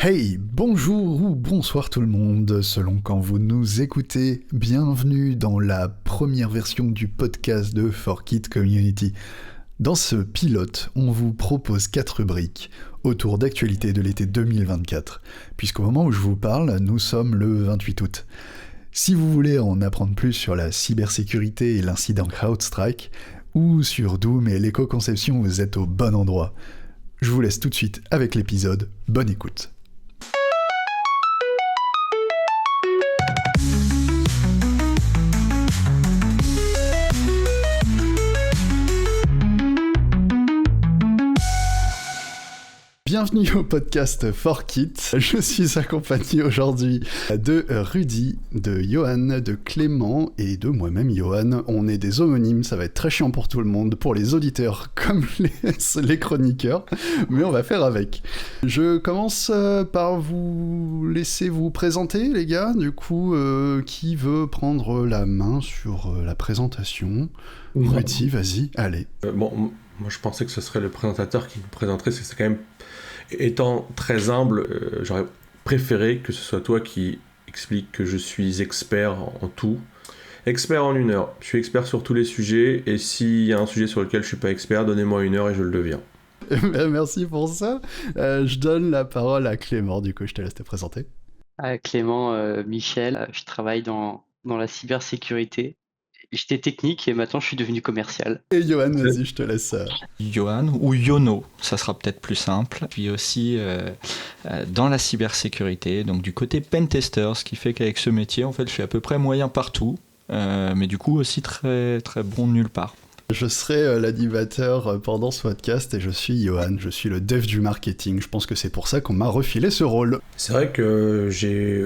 Hey, bonjour ou bonsoir tout le monde, selon quand vous nous écoutez. Bienvenue dans la première version du podcast de 4Kit Community. Dans ce pilote, on vous propose 4 rubriques autour d'actualités de l'été 2024, puisqu'au moment où je vous parle, nous sommes le 28 août. Si vous voulez en apprendre plus sur la cybersécurité et l'incident CrowdStrike, ou sur Doom et l'éco-conception, vous êtes au bon endroit. Je vous laisse tout de suite avec l'épisode. Bonne écoute. Bienvenue au podcast 4Kit. Je suis accompagné aujourd'hui de Rudy, de Johan, de Clément et de moi-même Johan. On est des homonymes, ça va être très chiant pour tout le monde, pour les auditeurs comme les chroniqueurs, mais on va faire avec. Je commence par vous laisser vous présenter, les gars. Du coup, qui veut prendre la main sur la présentation ? Rudy, vas-y, allez. Moi je pensais que ce serait le présentateur qui nous présenterait, parce que c'est quand même, étant très humble, j'aurais préféré que ce soit toi qui explique que je suis expert en tout. Expert en 1 heure, je suis expert sur tous les sujets, et s'il y a un sujet sur lequel je suis pas expert, donnez-moi 1 heure et je le deviens. Merci pour ça. Je donne la parole à Clément, du coup je te laisse te présenter. Clément, Michel, je travaille dans la cybersécurité. J'étais technique et maintenant je suis devenu commercial. Et Johan, vas-y, je te laisse. Johan ou Yono, ça sera peut-être plus simple. Puis aussi dans la cybersécurité, donc du côté pentester, ce qui fait qu'avec ce métier, en fait, je suis à peu près moyen partout, mais du coup aussi très très bon nulle part. Je serai l'animateur pendant ce podcast et je suis Johan, je suis le dev du marketing. Je pense que c'est pour ça qu'on m'a refilé ce rôle. C'est vrai que j'ai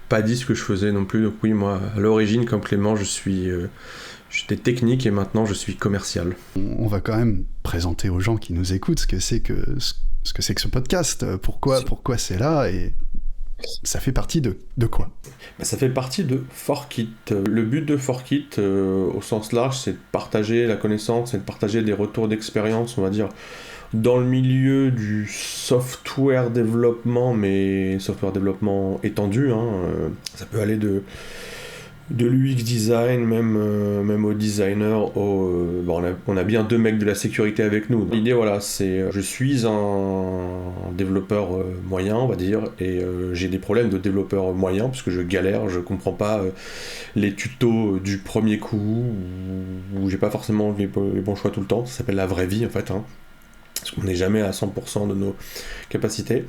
pas dit ce que je faisais non plus, donc oui, moi, à l'origine, comme Clément, j'étais technique et maintenant je suis commercial. On va quand même présenter aux gens qui nous écoutent ce que c'est que ce podcast, pourquoi c'est là et ça fait partie de quoi ? Ça fait partie de 4Kit. Le but de 4Kit, au sens large, c'est de partager la connaissance, c'est de partager des retours d'expérience, on va dire, dans le milieu du software développement, mais software développement étendu, ça peut aller de l'UX design, même au designer, on a bien 2 mecs de la sécurité avec nous. L'idée, voilà, c'est je suis un développeur moyen, on va dire, et j'ai des problèmes de développeur moyen, parce que je galère, je comprends pas les tutos du premier coup, ou j'ai pas forcément les bons choix tout le temps. Ça s'appelle la vraie vie, en fait, parce qu'on n'est jamais à 100% de nos capacités.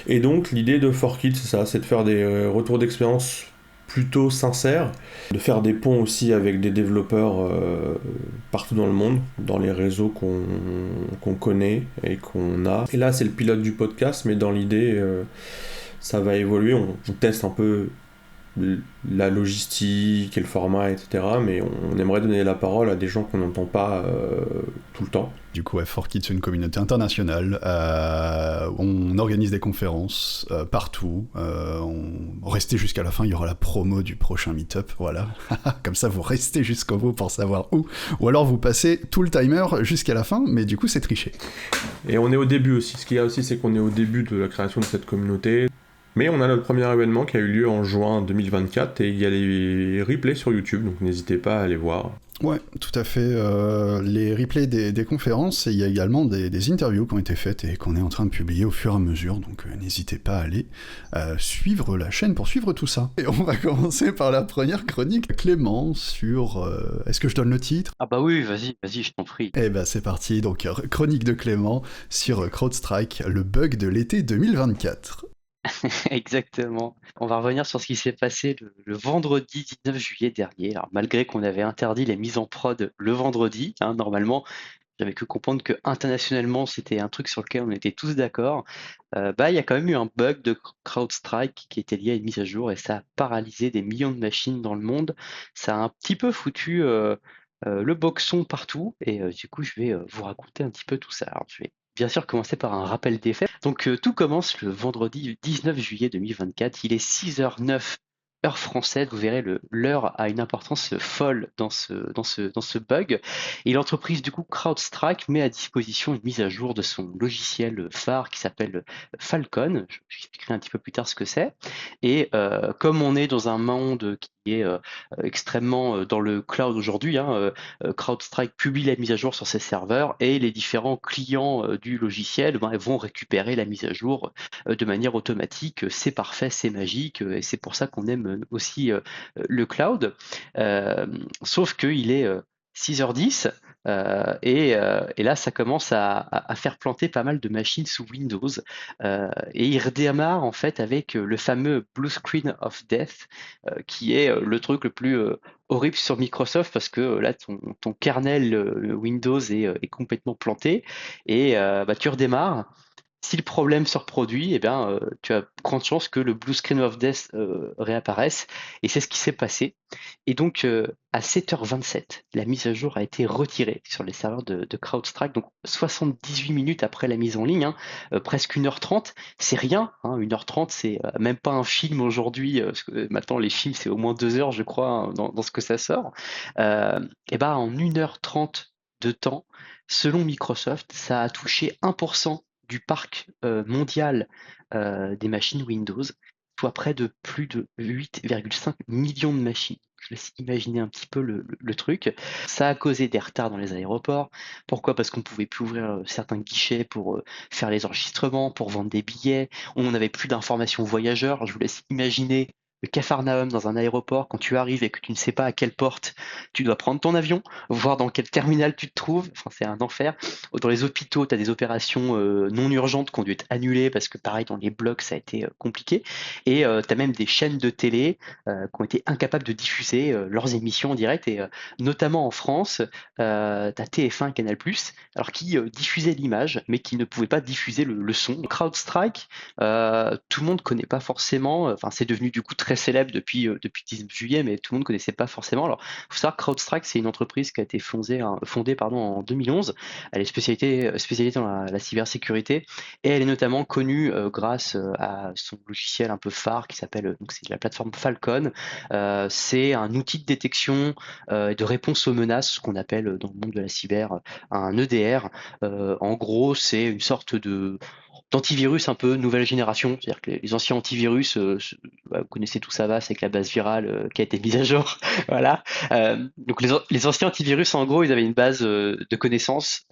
Et donc l'idée de 4Kit, c'est ça, c'est de faire des retours d'expérience plutôt sincères, de faire des ponts aussi avec des développeurs partout dans le monde, dans les réseaux qu'on connaît et qu'on a. Et là c'est le pilote du podcast, mais dans l'idée ça va évoluer, on teste un peu la logistique et le format, etc. Mais on aimerait donner la parole à des gens qu'on n'entend pas tout le temps. Du coup, 4Kit, c'est une communauté internationale. On organise des conférences partout. Restez jusqu'à la fin, il y aura la promo du prochain meet-up. Voilà. Comme ça, vous restez jusqu'au bout pour savoir où. Ou alors, vous passez tout le timer jusqu'à la fin, mais du coup, c'est triché. Et on est au début aussi. Ce qu'il y a aussi, c'est qu'on est au début de la création de cette communauté. Mais on a notre premier événement qui a eu lieu en juin 2024 et il y a les replays sur YouTube, donc n'hésitez pas à aller voir. Ouais, tout à fait. Les replays des conférences, et il y a également des interviews qui ont été faites et qu'on est en train de publier au fur et à mesure, donc n'hésitez pas à aller suivre la chaîne pour suivre tout ça. Et on va commencer par la première chronique. Clément, sur... Est-ce que je donne le titre ? Ah bah oui, vas-y, je t'en prie. Eh ben c'est parti, donc chronique de Clément sur CrowdStrike, le bug de l'été 2024. Exactement. On va revenir sur ce qui s'est passé le vendredi 19 juillet dernier. Alors, malgré qu'on avait interdit les mises en prod le vendredi, normalement, j'avais que comprendre que internationalement, c'était un truc sur lequel on était tous d'accord. Il y a quand même eu un bug de CrowdStrike qui était lié à une mise à jour et ça a paralysé des millions de machines dans le monde. Ça a un petit peu foutu le boxon partout et du coup, je vais vous raconter un petit peu tout ça. Alors, je vais bien sûr commencer par un rappel des faits. Donc tout commence le vendredi 19 juillet 2024, il est 6h09 heure française, vous verrez, l'heure a une importance folle dans ce bug. Et l'entreprise, du coup, CrowdStrike met à disposition une mise à jour de son logiciel phare qui s'appelle Falcon. J'expliquerai un petit peu plus tard ce que c'est. Et comme on est dans un monde qui est extrêmement dans le cloud aujourd'hui, CrowdStrike publie la mise à jour sur ses serveurs et les différents clients du logiciel vont récupérer la mise à jour de manière automatique. C'est parfait, c'est magique et c'est pour ça qu'on aime aussi le cloud. Sauf qu'il est 6h10 et là ça commence à faire planter pas mal de machines sous Windows et il redémarre en fait avec le fameux Blue Screen of Death qui est le truc le plus horrible sur Microsoft parce que là ton kernel Windows est complètement planté et tu redémarres. Si le problème se reproduit, tu as grande chance que le Blue Screen of Death réapparaisse. Et c'est ce qui s'est passé. Et donc, à 7h27, la mise à jour a été retirée sur les serveurs de CrowdStrike. Donc, 78 minutes après la mise en ligne, presque 1h30. C'est rien. 1h30, c'est même pas un film aujourd'hui. Parce que maintenant, les films, c'est au moins 2 heures, je crois, dans ce que ça sort. En 1h30 de temps, selon Microsoft, ça a touché 1% du parc mondial des machines Windows, soit près de plus de 8,5 millions de machines. Je laisse imaginer un petit peu le truc. Ça a causé des retards dans les aéroports. Pourquoi? Parce qu'on ne pouvait plus ouvrir certains guichets pour faire les enregistrements, pour vendre des billets. On n'avait plus d'informations voyageurs. Je vous laisse imaginer le Capharnaüm dans un aéroport, quand tu arrives et que tu ne sais pas à quelle porte tu dois prendre ton avion, voir dans quel terminal tu te trouves, enfin, c'est un enfer. Dans les hôpitaux, tu as des opérations non urgentes qui ont dû être annulées parce que pareil, dans les blocs, ça a été compliqué. Et tu as même des chaînes de télé qui ont été incapables de diffuser leurs émissions en direct, et notamment en France, tu as TF1 et Canal+, alors qui diffusaient l'image, mais qui ne pouvaient pas diffuser le son. CrowdStrike, tout le monde ne connaît pas forcément, enfin c'est devenu du coup très célèbre depuis 19 juillet, mais tout le monde ne connaissait pas forcément. Alors, il faut savoir que CrowdStrike, c'est une entreprise qui a été fondée en 2011. Elle est spécialisée dans la cybersécurité et elle est notamment connue grâce à son logiciel un peu phare qui s'appelle, donc c'est la plateforme Falcon. C'est un outil de détection et de réponse aux menaces, ce qu'on appelle dans le monde de la cyber un EDR. En gros, c'est une sorte d'antivirus un peu nouvelle génération, c'est-à-dire que les anciens antivirus, vous connaissez tout ça va, c'est avec la base virale qui a été mise à jour, voilà. Donc les anciens antivirus, en gros, ils avaient une base de connaissances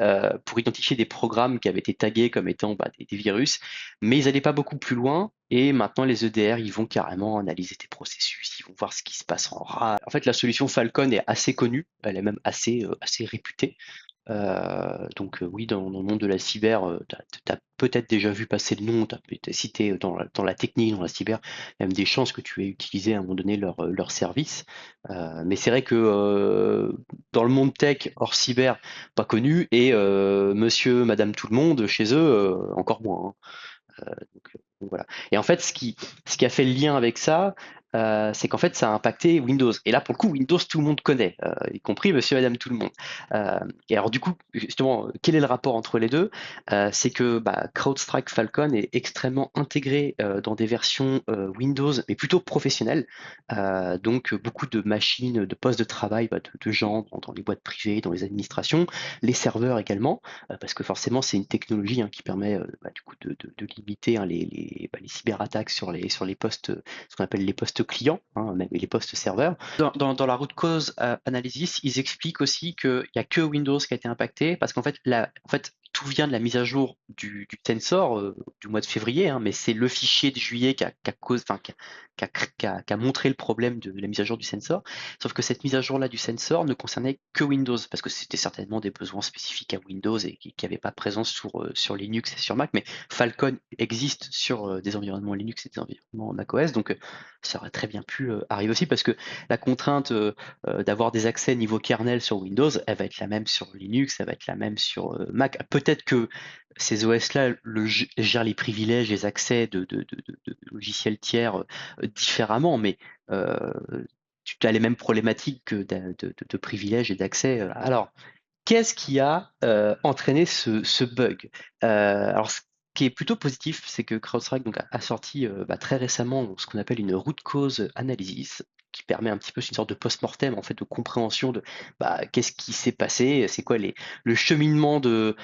pour identifier des programmes qui avaient été tagués comme étant des virus, mais ils n'allaient pas beaucoup plus loin. Et maintenant, les EDR, ils vont carrément analyser tes processus, ils vont voir ce qui se passe en RAS. En fait, la solution Falcon est assez connue, elle est même assez réputée. Oui, dans le monde de la cyber, tu as peut-être déjà vu passer le nom, tu as cité dans la technique, dans la cyber, il y a même des chances que tu aies utilisé à un moment donné leur service. Mais c'est vrai que dans le monde tech, hors cyber, pas connu, et monsieur, madame, tout le monde, chez eux, encore moins. Donc voilà. Et en fait, ce qui a fait le lien avec ça, c'est qu'en fait, ça a impacté Windows. Et là, pour le coup, Windows, tout le monde connaît, y compris monsieur, madame, tout le monde. Et alors, du coup, justement, quel est le rapport entre les deux? C'est que CrowdStrike Falcon est extrêmement intégré dans des versions Windows, mais plutôt professionnelles. Donc, beaucoup de machines, de postes de travail de gens dans les boîtes privées, dans les administrations, les serveurs également, parce que forcément, c'est une technologie qui permet du coup de limiter les cyberattaques sur les postes, ce qu'on appelle les postes clients, même les postes serveurs. Dans la root cause analysis, ils expliquent aussi qu'il n'y a que Windows qui a été impacté, parce qu'en fait, tout vient de la mise à jour du sensor du mois de février, mais c'est le fichier de juillet qui a montré le problème de la mise à jour du sensor. Sauf que cette mise à jour-là du sensor ne concernait que Windows, parce que c'était certainement des besoins spécifiques à Windows et qui n'avaient pas présence sur Linux et sur Mac, mais Falcon existe sur des environnements Linux et des environnements macOS, donc ça aurait très bien pu arriver aussi, parce que la contrainte d'avoir des accès niveau kernel sur Windows, elle va être la même sur Linux, elle va être la même sur Mac. Peut-être que ces OS-là gèrent les privilèges, les accès de logiciels tiers différemment, mais tu as les mêmes problématiques de privilèges et d'accès. Alors, qu'est-ce qui a entraîné ce bug? Alors, qui est plutôt positif, c'est que CrowdStrike donc, a sorti très récemment ce qu'on appelle une root cause analysis, qui permet un petit peu une sorte de post-mortem en fait de compréhension de qu'est-ce qui s'est passé, c'est quoi le cheminement de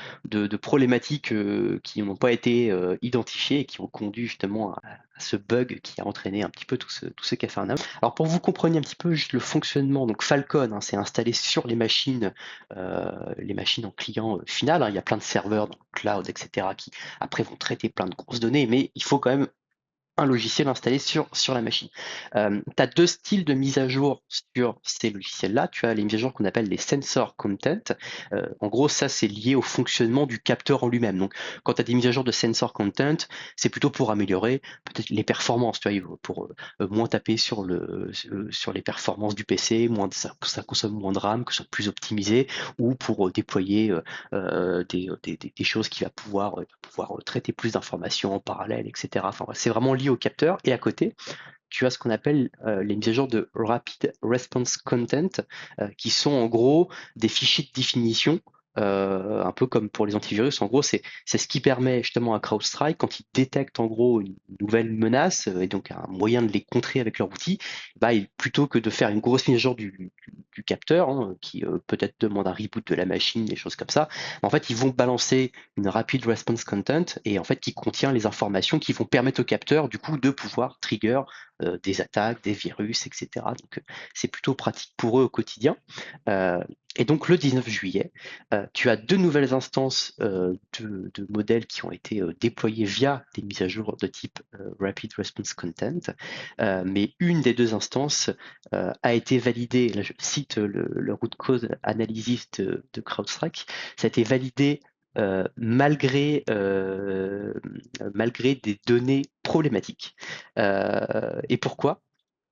problématiques qui n'ont pas été identifiées et qui ont conduit justement à ce bug qui a entraîné un petit peu tout ce cafarnaum. Alors pour que vous compreniez un petit peu juste le fonctionnement, donc Falcon, c'est installé sur les machines en client final, il y a plein de serveurs dans le cloud, etc., qui après vont traiter plein de grosses données, mais il faut quand même un logiciel installé sur la machine. Tu as deux styles de mise à jour sur ces logiciels-là. Tu as les mises à jour qu'on appelle les sensor content. En gros, ça, c'est lié au fonctionnement du capteur en lui-même. Donc, quand tu as des mises à jour de sensor content, c'est plutôt pour améliorer peut-être les performances, tu vois, pour moins taper sur les performances du PC, que ça consomme moins de RAM, que ce soit plus optimisé, ou pour déployer des choses qui va pouvoir traiter plus d'informations en parallèle, etc. Enfin, c'est vraiment lié au capteur. Et à côté, tu as ce qu'on appelle les mises à jour de Rapid Response Content, qui sont en gros des fichiers de définition, un peu comme pour les antivirus. En gros, c'est ce qui permet justement à CrowdStrike, quand ils détectent en gros une nouvelle menace, et donc un moyen de les contrer avec leur outil, plutôt que de faire une grosse mise à jour du capteur, qui peut-être demande un reboot de la machine, des choses comme ça, en fait, ils vont balancer une Rapid Response Content, et en fait, qui contient les informations qui vont permettre au capteur, du coup, de pouvoir trigger des attaques, des virus, etc. Donc, c'est plutôt pratique pour eux au quotidien. Et donc, le 19 juillet, tu as deux nouvelles instances de modèles qui ont été déployées via des mises à jour de type Rapid Response Content, mais une des deux instances a été validée, là je cite le root cause analysis de CrowdStrike, ça a été validé malgré des données problématiques. Et pourquoi?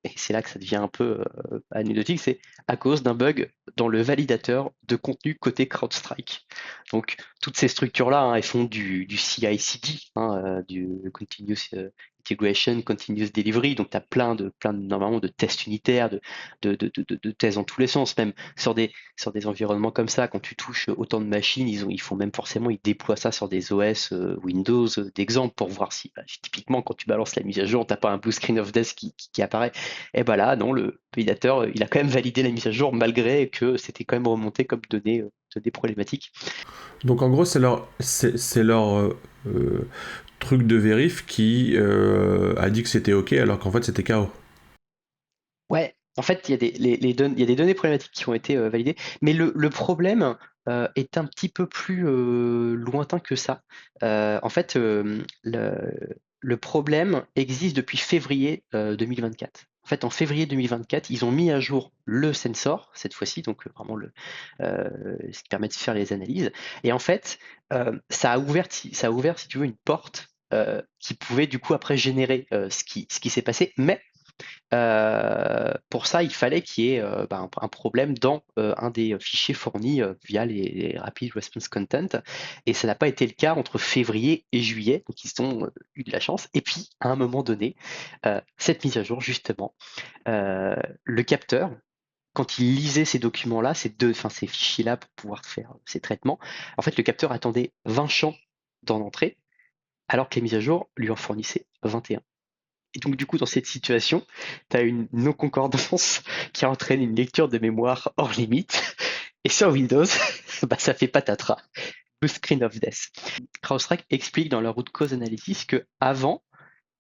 Et c'est là que ça devient un peu anecdotique, c'est à cause d'un bug dans le validateur de contenu côté CrowdStrike. Donc toutes ces structures-là, elles font du CI/CD, du Continuous Integration, Continuous Delivery. Donc tu as plein normalement de tests unitaires, de tests dans tous les sens, même sur des environnements comme ça. Quand tu touches autant de machines, ils déploient ça sur des OS Windows d'exemple pour voir si typiquement quand tu balances la mise à jour, t'as pas un blue screen of death qui apparaît. Et là, non, le validateur, il a quand même validé la mise à jour malgré que c'était quand même remonté comme données problématiques. Donc en gros, c'est leur truc de vérif qui a dit que c'était OK alors qu'en fait c'était KO. Ouais, en fait, il y a il y a des données problématiques qui ont été validées, mais le problème est un petit peu plus lointain que ça. En fait, le problème existe depuis février 2024. En fait, en février 2024, ils ont mis à jour le sensor, cette fois-ci, donc vraiment ce qui permet de faire les analyses. Et en fait, ça a ouvert, si tu veux, une porte qui pouvait du coup après générer ce qui s'est passé, mais pour ça, il fallait qu'il y ait un problème dans un des fichiers fournis via les Rapid Response Content, et ça n'a pas été le cas entre février et juillet, donc ils ont eu de la chance. Et puis, à un moment donné, cette mise à jour, justement, le capteur, quand il lisait ces documents-là, ces fichiers-là pour pouvoir faire ces traitements, en fait, le capteur attendait 20 champs dans l'entrée, alors que les mises à jour lui en fournissaient 21. Et donc, du coup, dans cette situation, tu as une non-concordance qui entraîne une lecture de mémoire hors limite. Et sur Windows, ça fait patatras. Blue screen of death. CrowdStrike explique dans leur root cause analysis que avant,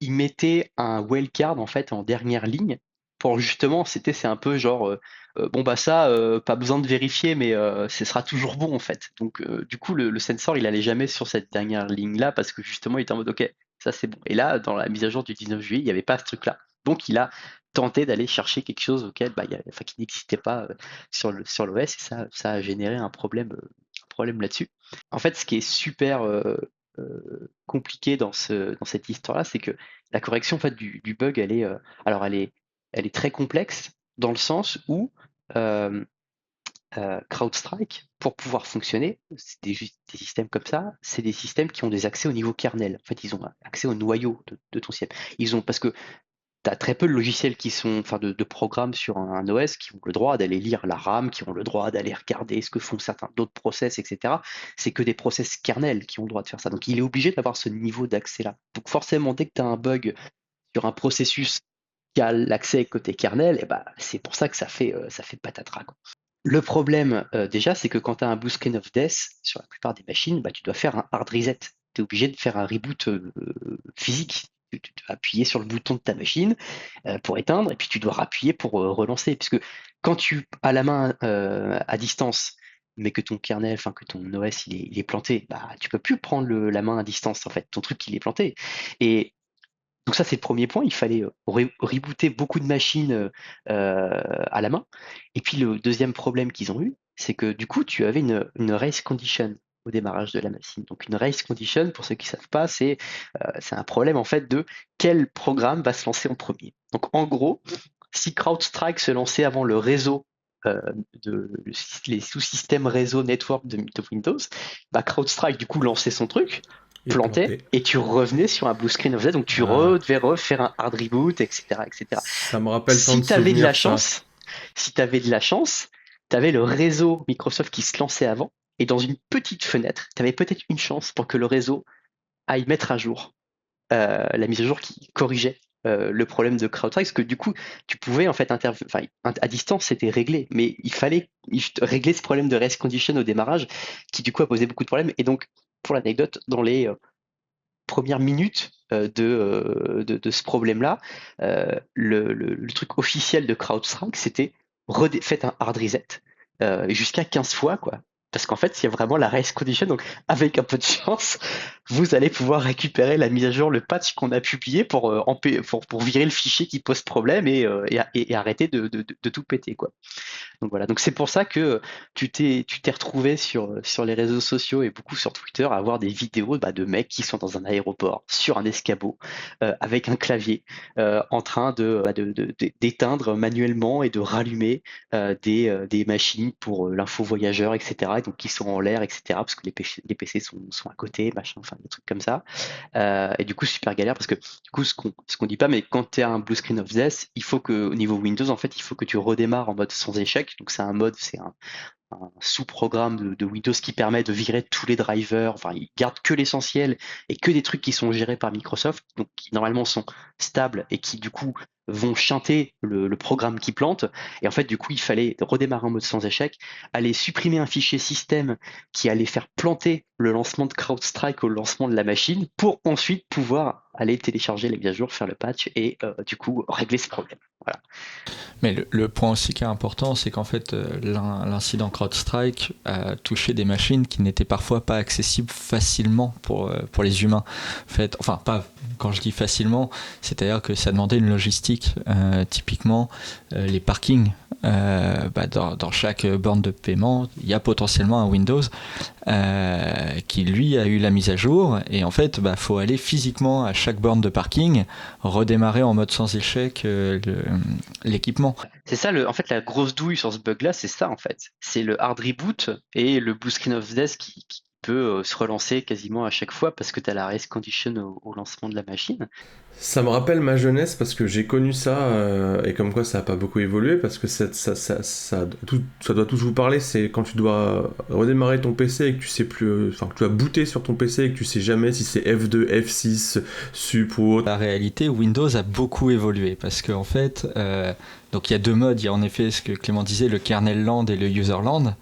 ils mettaient un wildcard en fait en dernière ligne pour justement, c'est un peu genre pas besoin de vérifier, mais ce sera toujours bon en fait. Donc du coup, le sensor il allait jamais sur cette dernière ligne là parce que justement il était en mode ok, ça c'est bon. Et là, dans la mise à jour du 19 juillet, il n'y avait pas ce truc là. Donc il a tenté d'aller chercher quelque chose auquel qui n'existait pas sur l'OS, et ça a généré un problème là-dessus. En fait, ce qui est super compliqué dans cette histoire-là, c'est que la correction en fait, du bug, elle est très complexe dans le sens où CrowdStrike, pour pouvoir fonctionner, c'est des systèmes comme ça, c'est des systèmes qui ont des accès au niveau kernel. En fait, ils ont accès au noyau de ton système. Parce que as très peu de logiciels de programmes sur un OS qui ont le droit d'aller lire la RAM, qui ont le droit d'aller regarder ce que font certains d'autres process, etc. C'est que des process kernel qui ont le droit de faire ça. Donc il est obligé d'avoir ce niveau d'accès-là. Donc forcément, dès que tu as un bug sur un processus qui a l'accès côté kernel, et c'est pour ça que ça fait patatras, quoi. Le problème, déjà, c'est que quand tu as un blue screen of death, sur la plupart des machines, tu dois faire un hard reset. Tu es obligé de faire un reboot physique. Tu dois appuyer sur le bouton de ta machine pour éteindre, et puis tu dois rappuyer pour relancer. Puisque quand tu as la main à distance, mais que ton kernel, enfin que ton OS il est planté, tu peux plus prendre la main à distance, en fait. Ton truc, il est planté. Et donc ça, c'est le premier point. Il fallait rebooter beaucoup de machines à la main. Et puis le deuxième problème qu'ils ont eu, c'est que du coup, tu avais une race condition au démarrage de la machine. Donc une race condition, pour ceux qui ne savent pas, c'est un problème en fait de quel programme va se lancer en premier. Donc en gros, si CrowdStrike se lançait avant le réseau les sous-systèmes réseau network de Windows, CrowdStrike du coup lançait son truc, plantait, et tu revenais sur un blue screen of death, donc tu devais refaire un hard reboot, etc. Ça me rappelle si tu avais de la chance, tu avais le réseau Microsoft qui se lançait avant, et dans une petite fenêtre, tu avais peut-être une chance pour que le réseau aille mettre à jour la mise à jour qui corrigeait le problème de CrowdStrike, parce que du coup, tu pouvais en fait à distance, c'était réglé, mais il fallait régler ce problème de race condition au démarrage, qui du coup a posé beaucoup de problèmes. Et donc, pour l'anecdote, dans les premières minutes de ce problème-là, le truc officiel de CrowdStrike, c'était faites un hard reset jusqu'à 15 fois, quoi. Parce qu'en fait, il y a vraiment la race condition, donc avec un peu de chance, vous allez pouvoir récupérer la mise à jour, le patch qu'on a publié pour virer le fichier qui pose problème et arrêter de tout péter, quoi. Donc voilà, donc c'est pour ça que tu t'es retrouvé sur les réseaux sociaux et beaucoup sur Twitter à avoir des vidéos de mecs qui sont dans un aéroport, sur un escabeau, avec un clavier, en train d'éteindre manuellement et de rallumer des machines pour l'info voyageur, etc. Et donc qui sont en l'air, etc. Parce que les PC sont à côté, machin, enfin des trucs comme ça. Et du coup, super galère parce que du coup, ce qu'on dit pas, mais quand tu as un blue screen of death, il faut que, au niveau Windows, en fait, il faut que tu redémarres en mode sans échec. Donc c'est un sous-programme de Windows qui permet de virer tous les drivers. Enfin, il garde que l'essentiel et que des trucs qui sont gérés par Microsoft, donc qui normalement sont stables et qui du coup vont chanter le programme qui plante. Et en fait, du coup, il fallait redémarrer en mode sans échec, aller supprimer un fichier système qui allait faire planter le lancement de CrowdStrike au lancement de la machine pour ensuite pouvoir aller télécharger les mises à jour, faire le patch et du coup régler ce problème. Voilà. Mais le point aussi qui est important, c'est qu'en fait, l'incident CrowdStrike a touché des machines qui n'étaient parfois pas accessibles facilement pour les humains. En fait, enfin, pas quand je dis facilement, c'est-à-dire que ça demandait une logistique. Typiquement, les parkings, dans chaque borne de paiement, il y a potentiellement un Windows qui, lui, a eu la mise à jour. Et en fait, faut aller physiquement à chaque borne de parking, redémarrer en mode sans échec l'équipement. C'est ça, en fait, la grosse douille sur ce bug-là, c'est ça, en fait. C'est le hard reboot et le blue screen of death qui peut se relancer quasiment à chaque fois parce que tu as la race condition au lancement de la machine. Ça me rappelle ma jeunesse parce que j'ai connu ça et comme quoi ça n'a pas beaucoup évolué parce que ça doit tous vous parler. C'est quand tu dois redémarrer ton PC et que tu sais plus, que tu vas booter sur ton PC et que tu sais jamais si c'est F2, F6, sup ou autre. La réalité, Windows a beaucoup évolué parce qu'en fait, donc il y a deux modes. Il y a en effet ce que Clément disait, le kernel land et le user land.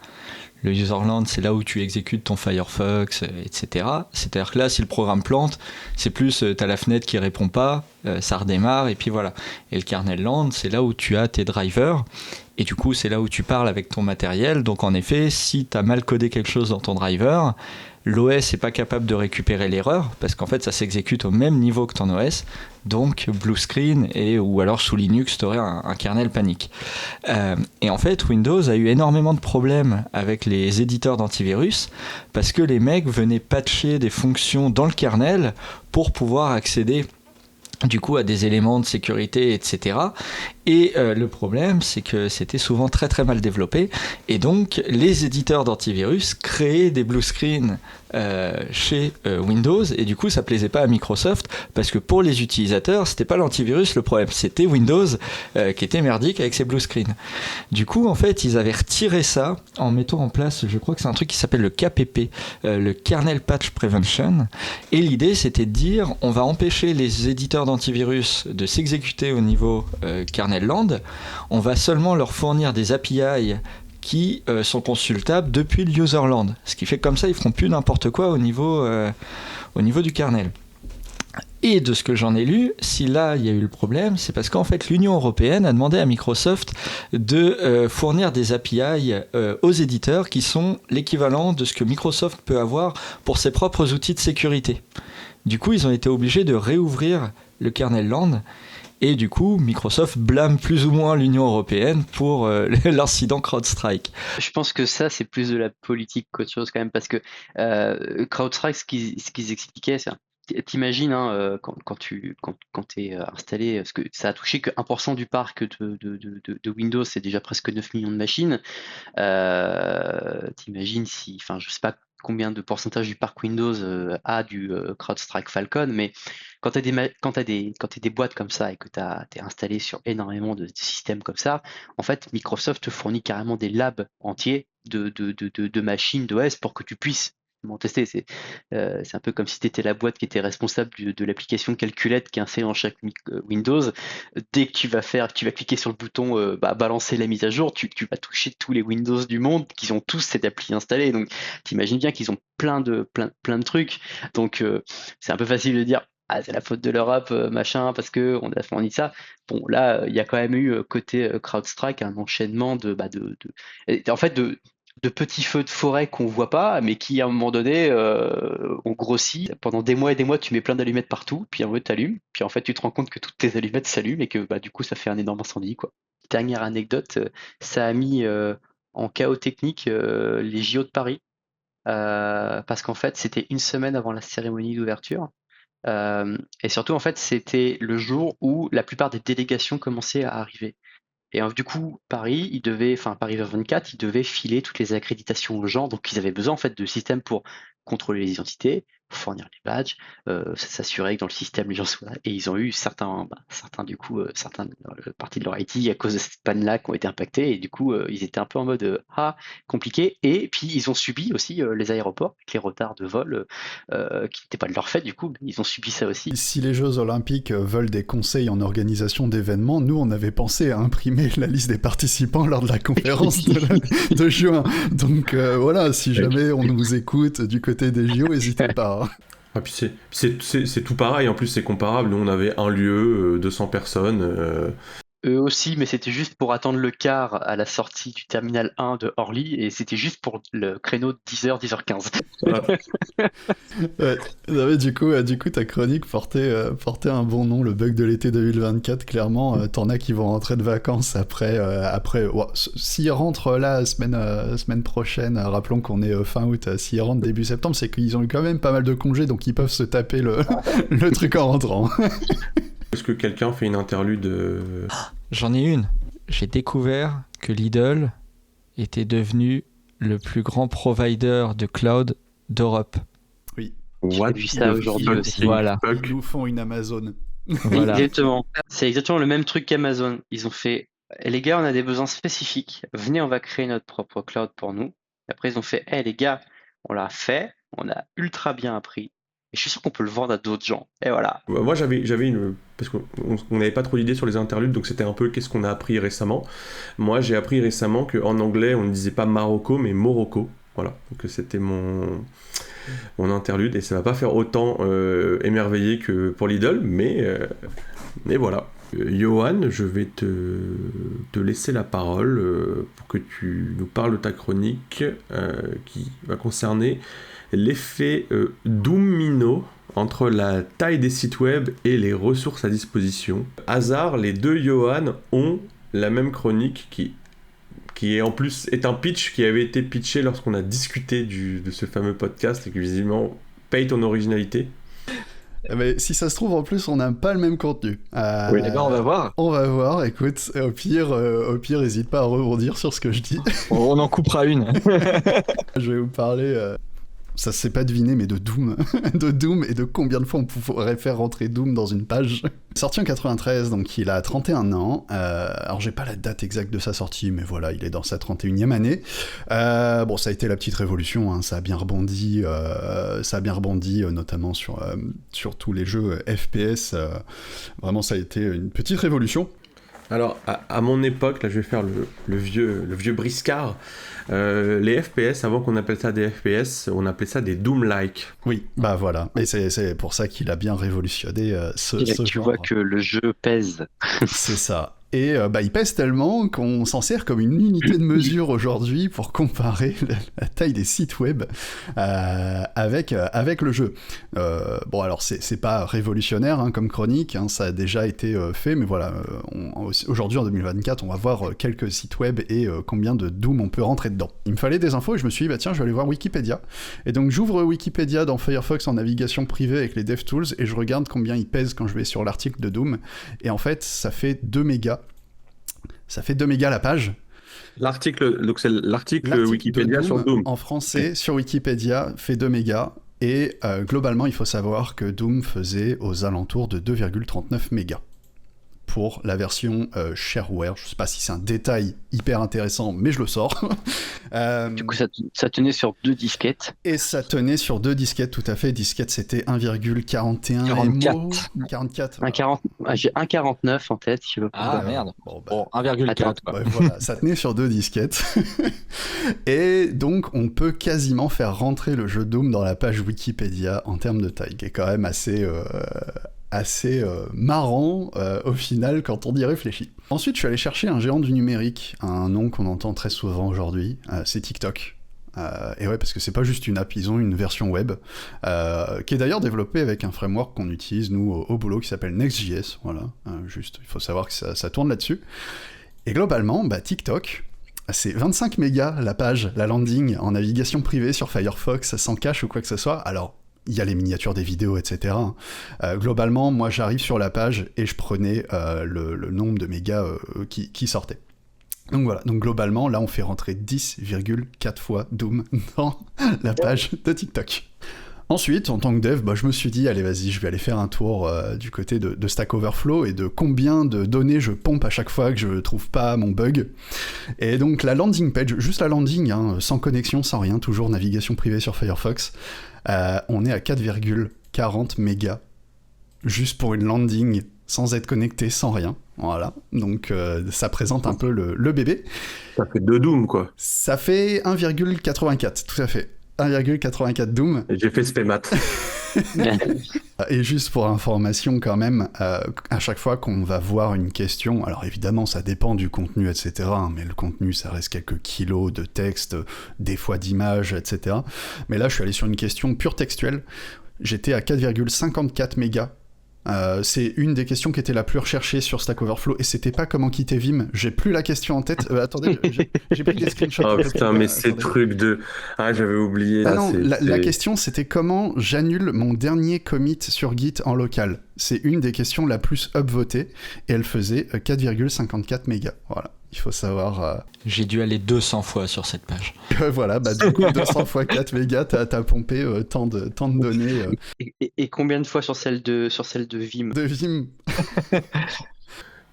Le userland, c'est là où tu exécutes ton Firefox, etc. C'est-à-dire que là, si le programme plante, c'est plus, tu as la fenêtre qui répond pas, ça redémarre, et puis voilà. Et le kernel land, c'est là où tu as tes drivers, et du coup, c'est là où tu parles avec ton matériel. Donc en effet, si tu as mal codé quelque chose dans ton driver, l'OS n'est pas capable de récupérer l'erreur, parce qu'en fait, ça s'exécute au même niveau que ton OS, donc blue screen, ou alors sous Linux, tu aurais un kernel panique. Et en fait, Windows a eu énormément de problèmes avec les éditeurs d'antivirus, parce que les mecs venaient patcher des fonctions dans le kernel pour pouvoir accéder du coup à des éléments de sécurité, etc. Et le problème, c'est que c'était souvent très très mal développé, et donc les éditeurs d'antivirus créaient des blue screens chez Windows, et du coup ça plaisait pas à Microsoft, parce que pour les utilisateurs, c'était pas l'antivirus le problème, c'était Windows qui était merdique avec ses blue screens. Du coup, en fait, ils avaient retiré ça en mettant en place, je crois que c'est un truc qui s'appelle le KPP, le Kernel Patch Prevention, et l'idée c'était de dire, on va empêcher les éditeurs d'antivirus de s'exécuter au niveau kernel land, on va seulement leur fournir des API qui sont consultables depuis le userland. Ce qui fait que comme ça, ils feront plus n'importe quoi au niveau du kernel. Et de ce que j'en ai lu, si là il y a eu le problème, c'est parce qu'en fait l'Union européenne a demandé à Microsoft de fournir des API aux éditeurs qui sont l'équivalent de ce que Microsoft peut avoir pour ses propres outils de sécurité. Du coup, ils ont été obligés de réouvrir le kernel land. Et du coup, Microsoft blâme plus ou moins l'Union européenne pour l'incident CrowdStrike. Je pense que ça, c'est plus de la politique qu'autre chose quand même, parce que CrowdStrike, ce qu'ils expliquaient, c'est t'imagines quand t'es installé, parce que ça a touché que 1% du parc de Windows, c'est déjà presque 9 millions de machines. T'imagines si, enfin, je sais pas combien de pourcentage du parc Windows a du CrowdStrike Falcon, mais quand t'es des boîtes comme ça et que t'es installé sur énormément de systèmes comme ça, en fait, Microsoft te fournit carrément des labs entiers de machines d'OS pour que tu puisses tester. C'est un peu comme si tu étais la boîte qui était responsable de l'application Calculette qui est installée dans chaque Windows. Dès que tu vas cliquer sur le bouton balancer la mise à jour, tu vas toucher tous les Windows du monde qui ont tous cette appli installée. Donc t'imagines bien qu'ils ont plein de trucs. Donc c'est un peu facile de dire c'est la faute de l'Europe, machin, parce que on a fourni ça. Bon, là, il y a quand même eu côté CrowdStrike un enchaînement en fait de petits feux de forêt qu'on voit pas, mais qui à un moment donné ont grossi. Pendant des mois et des mois, tu mets plein d'allumettes partout, puis en fait t'allumes, puis en fait tu te rends compte que toutes tes allumettes s'allument et que du coup ça fait un énorme incendie, quoi. Dernière anecdote, ça a mis en chaos technique les JO de Paris, parce qu'en fait c'était une semaine avant la cérémonie d'ouverture. Et surtout, en fait, c'était le jour où la plupart des délégations commençaient à arriver. Et du coup, Paris 24, ils devaient filer toutes les accréditations aux gens. Donc, ils avaient besoin en fait de systèmes pour contrôler les identités, pour fournir les badges, s'assurer que dans le système les gens soient là. Et ils ont eu certaines parties de leur IT à cause de cette panne-là qui ont été impactées. Et du coup, ils étaient un peu en mode compliqué. Et puis, ils ont subi aussi les aéroports, avec les retards de vol qui n'étaient pas de leur fait. Du coup, ils ont subi ça aussi. Si les Jeux Olympiques veulent des conseils en organisation d'événements, nous, on avait pensé à imprimer la liste des participants lors de la conférence de juin. Donc voilà, si jamais on nous écoute du côté des JO, n'hésitez pas. Ah, puis c'est tout pareil, en plus c'est comparable. Nous on avait un lieu, 200 personnes. Eux aussi, mais c'était juste pour attendre le car à la sortie du terminal 1 de Orly, et c'était juste pour le créneau de 10h, 10h15. Ouais. Non, mais du coup, ta chronique portait un bon nom, le bug de l'été 2024. Clairement, t'en as qui vont rentrer de vacances après. S'ils rentrent là, semaine prochaine, rappelons qu'on est fin août, s'ils rentrent début septembre, c'est qu'ils ont eu quand même pas mal de congés, donc ils peuvent se taper le truc en rentrant. Est-ce que quelqu'un fait une interlude J'en ai une. J'ai découvert que Lidl était devenu le plus grand provider de cloud d'Europe. Oui. J'ai vu ça aujourd'hui aussi. Voilà. Ils nous font une Amazon. Voilà. Exactement. C'est exactement le même truc qu'Amazon. Ils ont fait les gars, on a des besoins spécifiques. Venez, on va créer notre propre cloud pour nous. Et après, ils ont fait les gars, on l'a fait, on a ultra bien appris. Et je suis sûr qu'on peut le vendre à d'autres gens. Et voilà. Moi, j'avais une... Parce qu'on n'avait pas trop d'idées sur les interludes, donc c'était un peu qu'est-ce qu'on a appris récemment. Moi, j'ai appris récemment qu'en anglais, on ne disait pas Marocco, mais Morocco. Voilà, donc c'était mon interlude. Et ça va pas faire autant émerveillé que pour Lidl, mais voilà. Johan, je vais te laisser la parole pour que tu nous parles de ta chronique qui va concerner l'effet domino entre la taille des sites web et les ressources à disposition. Hasard, les deux Johan ont la même chronique qui est en plus est un pitch qui avait été pitché lorsqu'on a discuté de ce fameux podcast et qui visiblement paye ton originalité. Mais si ça se trouve, en plus, on n'a pas le même contenu. Oui. Eh ben, on va voir. On va voir, écoute, au pire, n'hésite pas à rebondir sur ce que je dis. On en coupera une. Je vais vous parler, ça se s'est pas deviné, mais de Doom. De Doom et de combien de fois on pourrait faire rentrer Doom dans une page. Sorti en 93, donc il a 31 ans. Alors j'ai pas la date exacte de sa sortie, mais voilà, il est dans sa 31e année. Bon, ça a été la petite révolution, hein, ça a bien rebondi, notamment sur tous les jeux FPS. Vraiment, ça a été une petite révolution. Alors, à mon époque, là je vais faire le vieux briscard, les FPS, avant qu'on appelle ça des FPS, on appelait ça des Doom-like. Oui, bah voilà. Et c'est pour ça qu'il a bien révolutionné ce Tu genre. vois que le jeu pèse. C'est ça. Et il pèse tellement qu'on s'en sert comme une unité de mesure aujourd'hui pour comparer la taille des sites web avec le jeu. Bon, alors c'est pas révolutionnaire hein, comme chronique, hein, ça a déjà été fait, mais voilà, aujourd'hui en 2024, on va voir quelques sites web et combien de Doom on peut rentrer dedans. Il me fallait des infos et je me suis dit, bah tiens, je vais aller voir Wikipédia. Et donc j'ouvre Wikipédia dans Firefox en navigation privée avec les DevTools et je regarde combien il pèse quand je vais sur l'article de Doom. Et en fait, ça fait 2 mégas. Ça fait 2 mégas la page. L'article, donc c'est l'article Wikipédia de Doom, sur Doom. En français, sur Wikipédia, fait 2 mégas. Et globalement, il faut savoir que Doom faisait aux alentours de 2,39 mégas. Pour la version shareware. Je sais pas si c'est un détail hyper intéressant, mais je le sors. Du coup, ça tenait sur 2 disquettes. Et ça tenait sur 2 disquettes, tout à fait. Disquette, c'était 1,41 MO. 44. J'ai 1,49 en tête. Je sais pas pourquoi. Ah merde. Bon, 1,4 quoi. Ouais, voilà, ça tenait sur 2 disquettes. Et donc, on peut quasiment faire rentrer le jeu Doom dans la page Wikipédia en termes de taille, qui est quand même assez marrant au final quand on y réfléchit. Ensuite, je suis allé chercher un géant du numérique, un nom qu'on entend très souvent aujourd'hui, c'est TikTok. Et ouais, parce que c'est pas juste une app, ils ont une version web qui est d'ailleurs développée avec un framework qu'on utilise nous au boulot qui s'appelle Next.js. Voilà, juste, il faut savoir que ça tourne là-dessus. Et globalement, TikTok, c'est 25 mégas la page, la landing en navigation privée sur Firefox, sans cache ou quoi que ce soit. Alors, il y a les miniatures des vidéos, etc. Globalement, moi, j'arrive sur la page et je prenais le nombre de mégas qui sortait. Donc voilà, donc globalement, là, on fait rentrer 10,4 fois Doom dans la page de TikTok. Ensuite, en tant que dev, je me suis dit, allez, vas-y, je vais aller faire un tour du côté de Stack Overflow et de combien de données je pompe à chaque fois que je trouve pas mon bug. Et donc, la landing page, juste la landing, hein, sans connexion, sans rien, toujours navigation privée sur Firefox, on est à 4,40 mégas, juste pour une landing, sans être connecté, sans rien. Voilà, donc ça présente un peu le bébé. Ça fait 2 Doom, quoi. Ça fait 1,84, tout à fait. 1,84 Doom. Et j'ai fait spémat. Et juste pour information quand même, à chaque fois qu'on va voir une question, alors évidemment ça dépend du contenu, etc., hein, mais le contenu ça reste quelques kilos de texte, des fois d'images, etc. Mais là je suis allé sur une question pure textuelle, j'étais à 4,54 mégas. C'est une des questions qui était la plus recherchée sur Stack Overflow et c'était pas comment quitter Vim. J'ai plus la question en tête. Attendez, j'ai pris des screenshots. Oh putain, mais ces trucs de... Ah, j'avais oublié. Là, non, la question c'était comment j'annule mon dernier commit sur Git en local. C'est une des questions la plus upvotée et elle faisait 4,54 mégas. Voilà. Il faut savoir... J'ai dû aller 200 fois sur cette page. Voilà, du coup, 200 fois 4 mégas, t'as pompé tant de données. Et combien de fois sur celle de Vim? De Vim.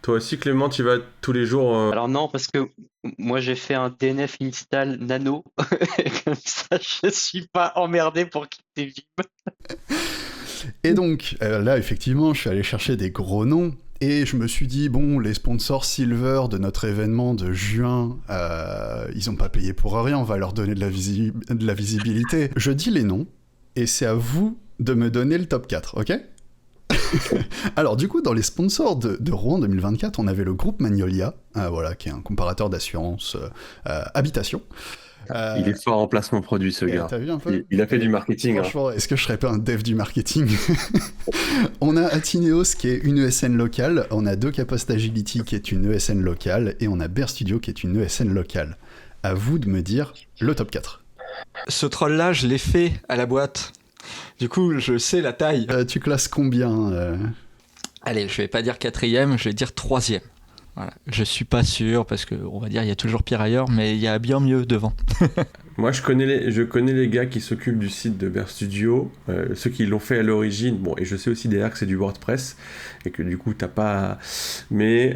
Toi aussi, Clément, tu vas tous les jours... Alors non, parce que moi j'ai fait un DNF install nano, comme ça je suis pas emmerdé pour quitter Vim. Et donc, là, effectivement, je suis allé chercher des gros noms. Et je me suis dit, bon, les sponsors Silver de notre événement de juin, ils ont pas payé pour rien, on va leur donner de la visibilité. Je dis les noms, et c'est à vous de me donner le top 4, ok? Alors du coup, dans les sponsors de Rouen 2024, on avait le groupe Magnolia, voilà, qui est un comparateur d'assurance habitation. Il est fort en placement produit, ce gars. T'as vu un peu ? Il a fait du marketing. Franchement, est-ce que je serais pas un dev du marketing ? On a Atineos qui est une ESN locale, on a Docapost Agility qui est une ESN locale, et on a Bear Studio qui est une ESN locale. À vous de me dire le top 4. Ce troll-là, je l'ai fait à la boîte. Du coup, je sais la taille. Tu classes combien Allez, je vais pas dire 4e, je vais dire 3e. Voilà. Je suis pas sûr, parce que on va dire il y a toujours pire ailleurs, mais il y a bien mieux devant. Moi, je connais les gars qui s'occupent du site de Bear Studio, ceux qui l'ont fait à l'origine. Bon, et je sais aussi derrière que c'est du WordPress et que du coup t'as pas. Mais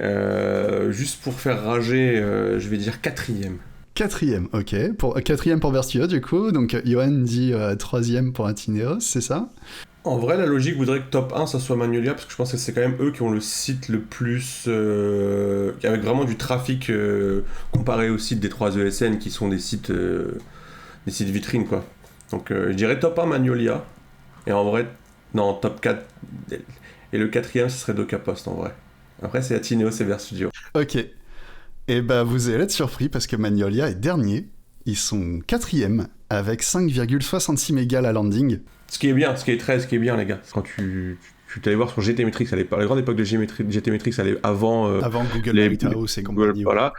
juste pour faire rager, je vais dire 4e. 4e, ok. 4e pour Bear Studio, du coup. Donc, Johan dit 3e pour Atineos, c'est ça? En vrai, la logique voudrait que top 1 ça soit Magnolia, parce que je pense que c'est quand même eux qui ont le site le plus. Avec vraiment du trafic comparé aux sites des 3 ESN qui sont des sites vitrines, quoi. Donc je dirais top 1 Magnolia. Et en vrai, non, top 4. Et le 4e ce serait DocaPost en vrai. Après, c'est Atineos et Bear Studio. Ok. Et bah, vous allez être surpris parce que Magnolia est dernier. Ils sont 4e avec 5,66 mégas la landing. Ce qui est bien, ce qui est bien, les gars. Quand tu t'allais voir sur GTmetrix, à la grande époque de GTmetrix, avant Google Lighthouse et compagnie. Voilà.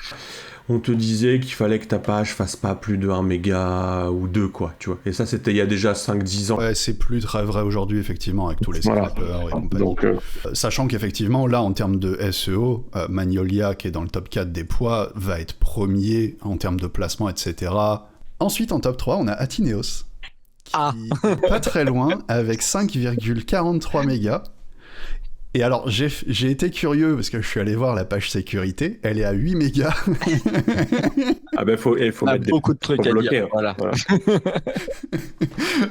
On te disait qu'il fallait que ta page fasse pas plus de 1 méga ou 2, quoi, tu vois. Et ça, c'était il y a déjà 5-10 ans. Ouais, c'est plus très vrai aujourd'hui, effectivement, avec tous les scrapers et compagnie. Donc, sachant qu'effectivement, là, en termes de SEO, Magnolia, qui est dans le top 4 des poids, va être premier en termes de placement, etc. Ensuite, en top 3, on a Atineos, qui est pas très loin, avec 5,43 mégas. Et alors, j'ai été curieux, parce que je suis allé voir la page sécurité, elle est à 8 mégas. Ah ben, faut mettre beaucoup de trucs à bloquer, dire. Voilà.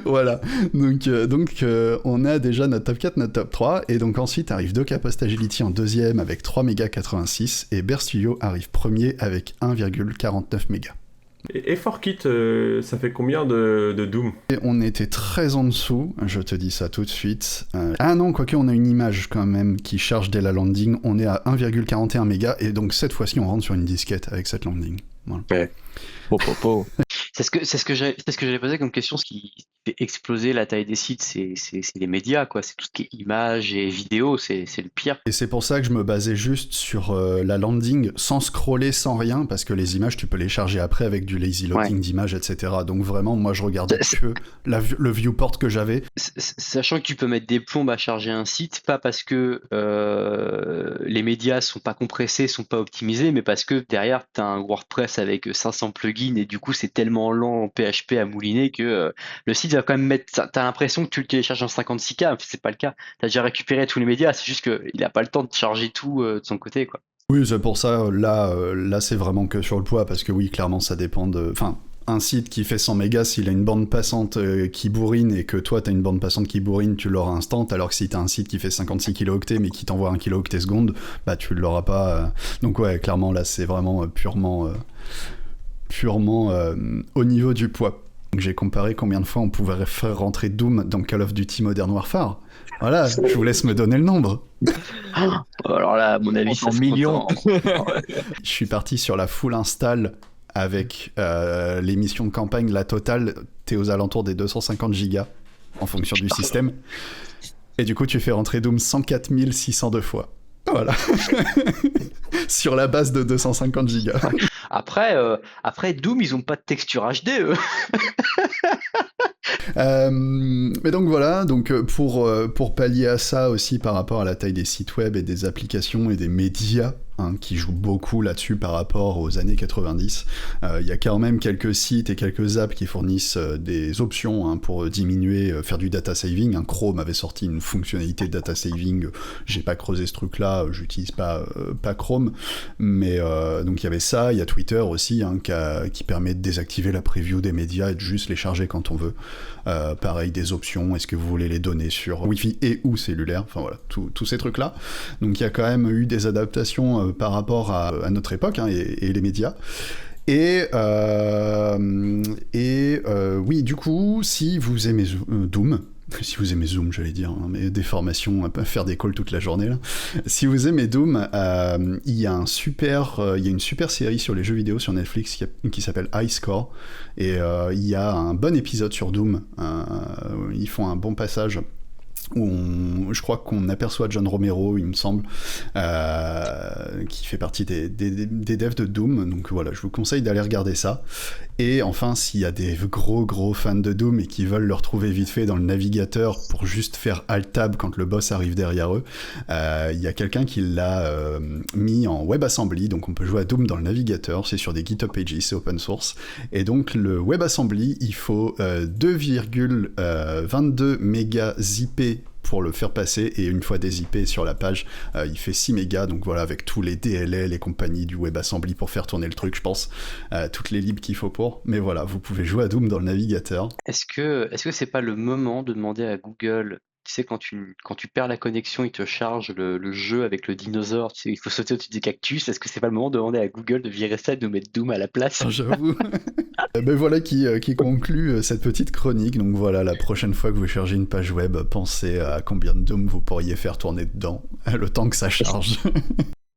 Voilà. Donc, on a déjà notre top 4, notre top 3, et donc ensuite arrive DocaPost Agility en deuxième avec 3 mégas 86, et Bear Studio arrive premier avec 1,49 mégas. Et ForKit, ça fait combien de Doom? Et on était très en dessous, je te dis ça tout de suite. Ah non, quoique on a une image quand même qui charge dès la landing, on est à 1,41 mégas, et donc cette fois-ci on rentre sur une disquette avec cette landing. Voilà. Ouais. C'est ce que j'avais posé comme question. Ce qui fait exploser la taille des sites, c'est les médias, quoi. C'est tout ce qui est images et vidéos, c'est le pire. Et c'est pour ça que je me basais juste sur la landing, sans scroller, sans rien, parce que les images, tu peux les charger après avec du lazy loading d'images, etc. Donc vraiment, moi, je regardais que le viewport que j'avais. Sachant que tu peux mettre des plombes à charger un site, pas parce que les médias sont pas compressés, sont pas optimisés, mais parce que derrière, tu as un WordPress avec 500 plugins et du coup, c'est tellement lent en PHP à mouliner que le site va quand même mettre. T'as l'impression que tu le télécharges en 56K, c'est pas le cas. T'as déjà récupéré tous les médias, c'est juste qu'il a pas le temps de charger tout de son côté, quoi. Oui, c'est pour ça, là c'est vraiment que sur le poids, parce que oui, clairement, ça dépend de. Enfin, un site qui fait 100 mégas, s'il a une bande passante qui bourrine et que toi t'as une bande passante qui bourrine, tu l'auras instant, alors que si t'as un site qui fait 56 kilooctets mais qui t'envoie 1 kilooctet seconde, bah tu l'auras pas. Donc ouais, clairement là c'est vraiment purement au niveau du poids. Donc j'ai comparé combien de fois on pouvait faire rentrer Doom dans Call of Duty Modern Warfare. Voilà, je vous laisse me donner le nombre. Alors là, à mon avis, c'est millions. Je suis parti sur la full install avec les missions de campagne, la totale, t'es aux alentours des 250 gigas en fonction du système. Et du coup, tu fais rentrer Doom 104 602 fois. Voilà. Sur la base de 250 gigas. Après, Doom, ils ont pas de texture HD, eux. Mais donc voilà, donc pour pallier à ça aussi par rapport à la taille des sites web et des applications et des médias, qui jouent beaucoup là-dessus par rapport aux années 90. Il y a quand même quelques sites et quelques apps qui fournissent des options pour diminuer, faire du data saving. Chrome avait sorti une fonctionnalité de data saving. J'ai pas creusé ce truc-là, j'utilise pas Chrome, mais donc il y avait ça. Il y a Twitter aussi qui permet de désactiver la preview des médias et de juste les charger quand on veut. Pareil, des options, est-ce que vous voulez les donner sur Wi-Fi et ou cellulaire, enfin voilà, tous ces trucs-là. Donc il y a quand même eu des adaptations par rapport à notre époque et les médias. Et oui, du coup, si vous aimez Doom, j'allais dire, mais des formations, faire des calls toute la journée là. Si vous aimez Doom, il y a une super série sur les jeux vidéo sur Netflix qui s'appelle High Score, et il y a un bon épisode sur Doom. Ils font un bon passage où je crois qu'on aperçoit John Romero, il me semble, qui fait partie des devs de Doom. Donc voilà, je vous conseille d'aller regarder ça. Et enfin, s'il y a des gros fans de Doom et qui veulent le retrouver vite fait dans le navigateur pour juste faire Alt-Tab quand le boss arrive derrière eux, il y a quelqu'un qui l'a mis en WebAssembly, donc on peut jouer à Doom dans le navigateur, c'est sur des GitHub Pages, c'est open source. Et donc le WebAssembly, il faut 2,22 mégas zippés pour le faire passer, et une fois dézippé sur la page, il fait 6 mégas, donc voilà, avec tous les DLL et compagnie du WebAssembly pour faire tourner le truc, je pense, toutes les libs qu'il faut pour, mais voilà, vous pouvez jouer à Doom dans le navigateur. Est-ce que c'est pas le moment de demander à Google, tu sais, quand tu perds la connexion, il te charge le jeu avec le dinosaure, tu sais, il faut sauter au-dessus des cactus, est-ce que c'est pas le moment de demander à Google de virer ça et de nous mettre Doom à la place? J'avoue. Ben voilà qui conclut cette petite chronique. Donc voilà, la prochaine fois que vous chargez une page web, pensez à combien de Doom vous pourriez faire tourner dedans, le temps que ça charge.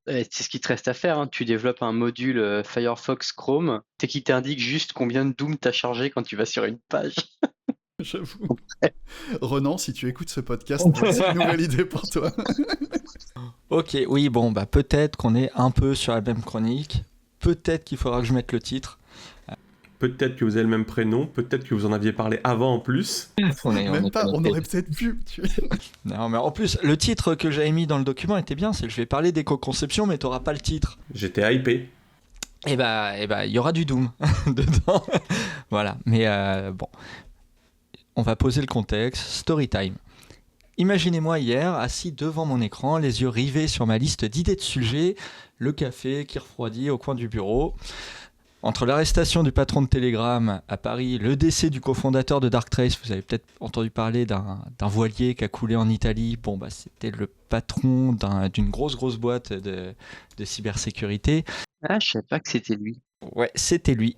C'est ce qu'il te reste à faire, hein. Tu développes un module Firefox Chrome, c'est qui t'indique juste combien de Doom t'as chargé quand tu vas sur une page. J'avoue. Ronan, si tu écoutes ce podcast, c'est une nouvelle idée pour toi. Ok, oui, bon, bah peut-être qu'on est un peu sur la même chronique. Peut-être qu'il faudra que je mette le titre. Peut-être que vous avez le même prénom, peut-être que vous en aviez parlé avant en plus. On aurait peut-être pu. Non, mais en plus, le titre que j'avais mis dans le document était bien, c'est que je vais parler d'éco-conception, mais t'auras pas le titre. J'étais hypé. Et bah, il y aura du Doom dedans. Voilà, mais bon. On va poser le contexte. Story time. Imaginez-moi hier, assis devant mon écran, les yeux rivés sur ma liste d'idées de sujets, le café qui refroidit au coin du bureau. Entre l'arrestation du patron de Telegram à Paris, le décès du cofondateur de Darktrace, vous avez peut-être entendu parler d'un voilier qui a coulé en Italie. Bon, bah, c'était le patron d'une grosse boîte de cybersécurité. Ah, je savais pas que c'était lui. Ouais, c'était lui.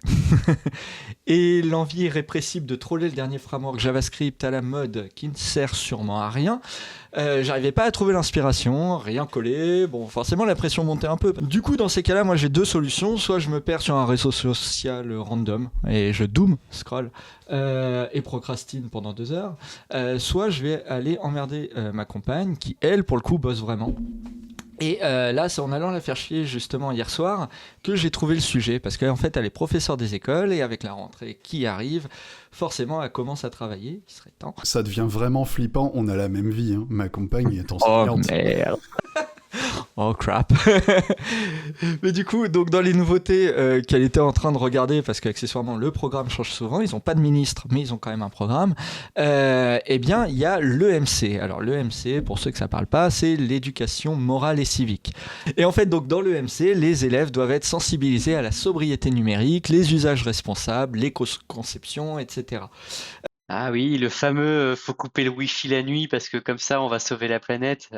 Et l'envie irrépressible de troller le dernier framework JavaScript à la mode qui ne sert sûrement à rien. J'arrivais pas à trouver l'inspiration, rien collé. Bon, forcément, la pression montait un peu. Du coup, dans ces cas-là, moi, j'ai deux solutions. Soit je me perds sur un réseau social random et je doom, scroll, et procrastine pendant 2 heures. Soit je vais aller emmerder ma compagne qui, elle, pour le coup, bosse vraiment. Et là, c'est en allant la faire chier justement hier soir que j'ai trouvé le sujet, parce qu'en fait, elle est professeure des écoles et avec la rentrée qui arrive, forcément, elle commence à travailler. Il serait temps. Ça devient vraiment flippant. On a la même vie. Hein. Ma compagne est enseignante. Oh merde. Oh crap. Mais du coup, donc dans les nouveautés qu'elle était en train de regarder, parce qu'accessoirement le programme change souvent, ils n'ont pas de ministre, mais ils ont quand même un programme, eh bien il y a l'EMC. Alors l'EMC, pour ceux que ça parle pas, c'est l'éducation morale et civique. Et en fait, donc dans l'EMC, les élèves doivent être sensibilisés à la sobriété numérique, les usages responsables, l'éco-conception, etc. Ah oui, le fameux faut couper le wifi la nuit parce que comme ça on va sauver la planète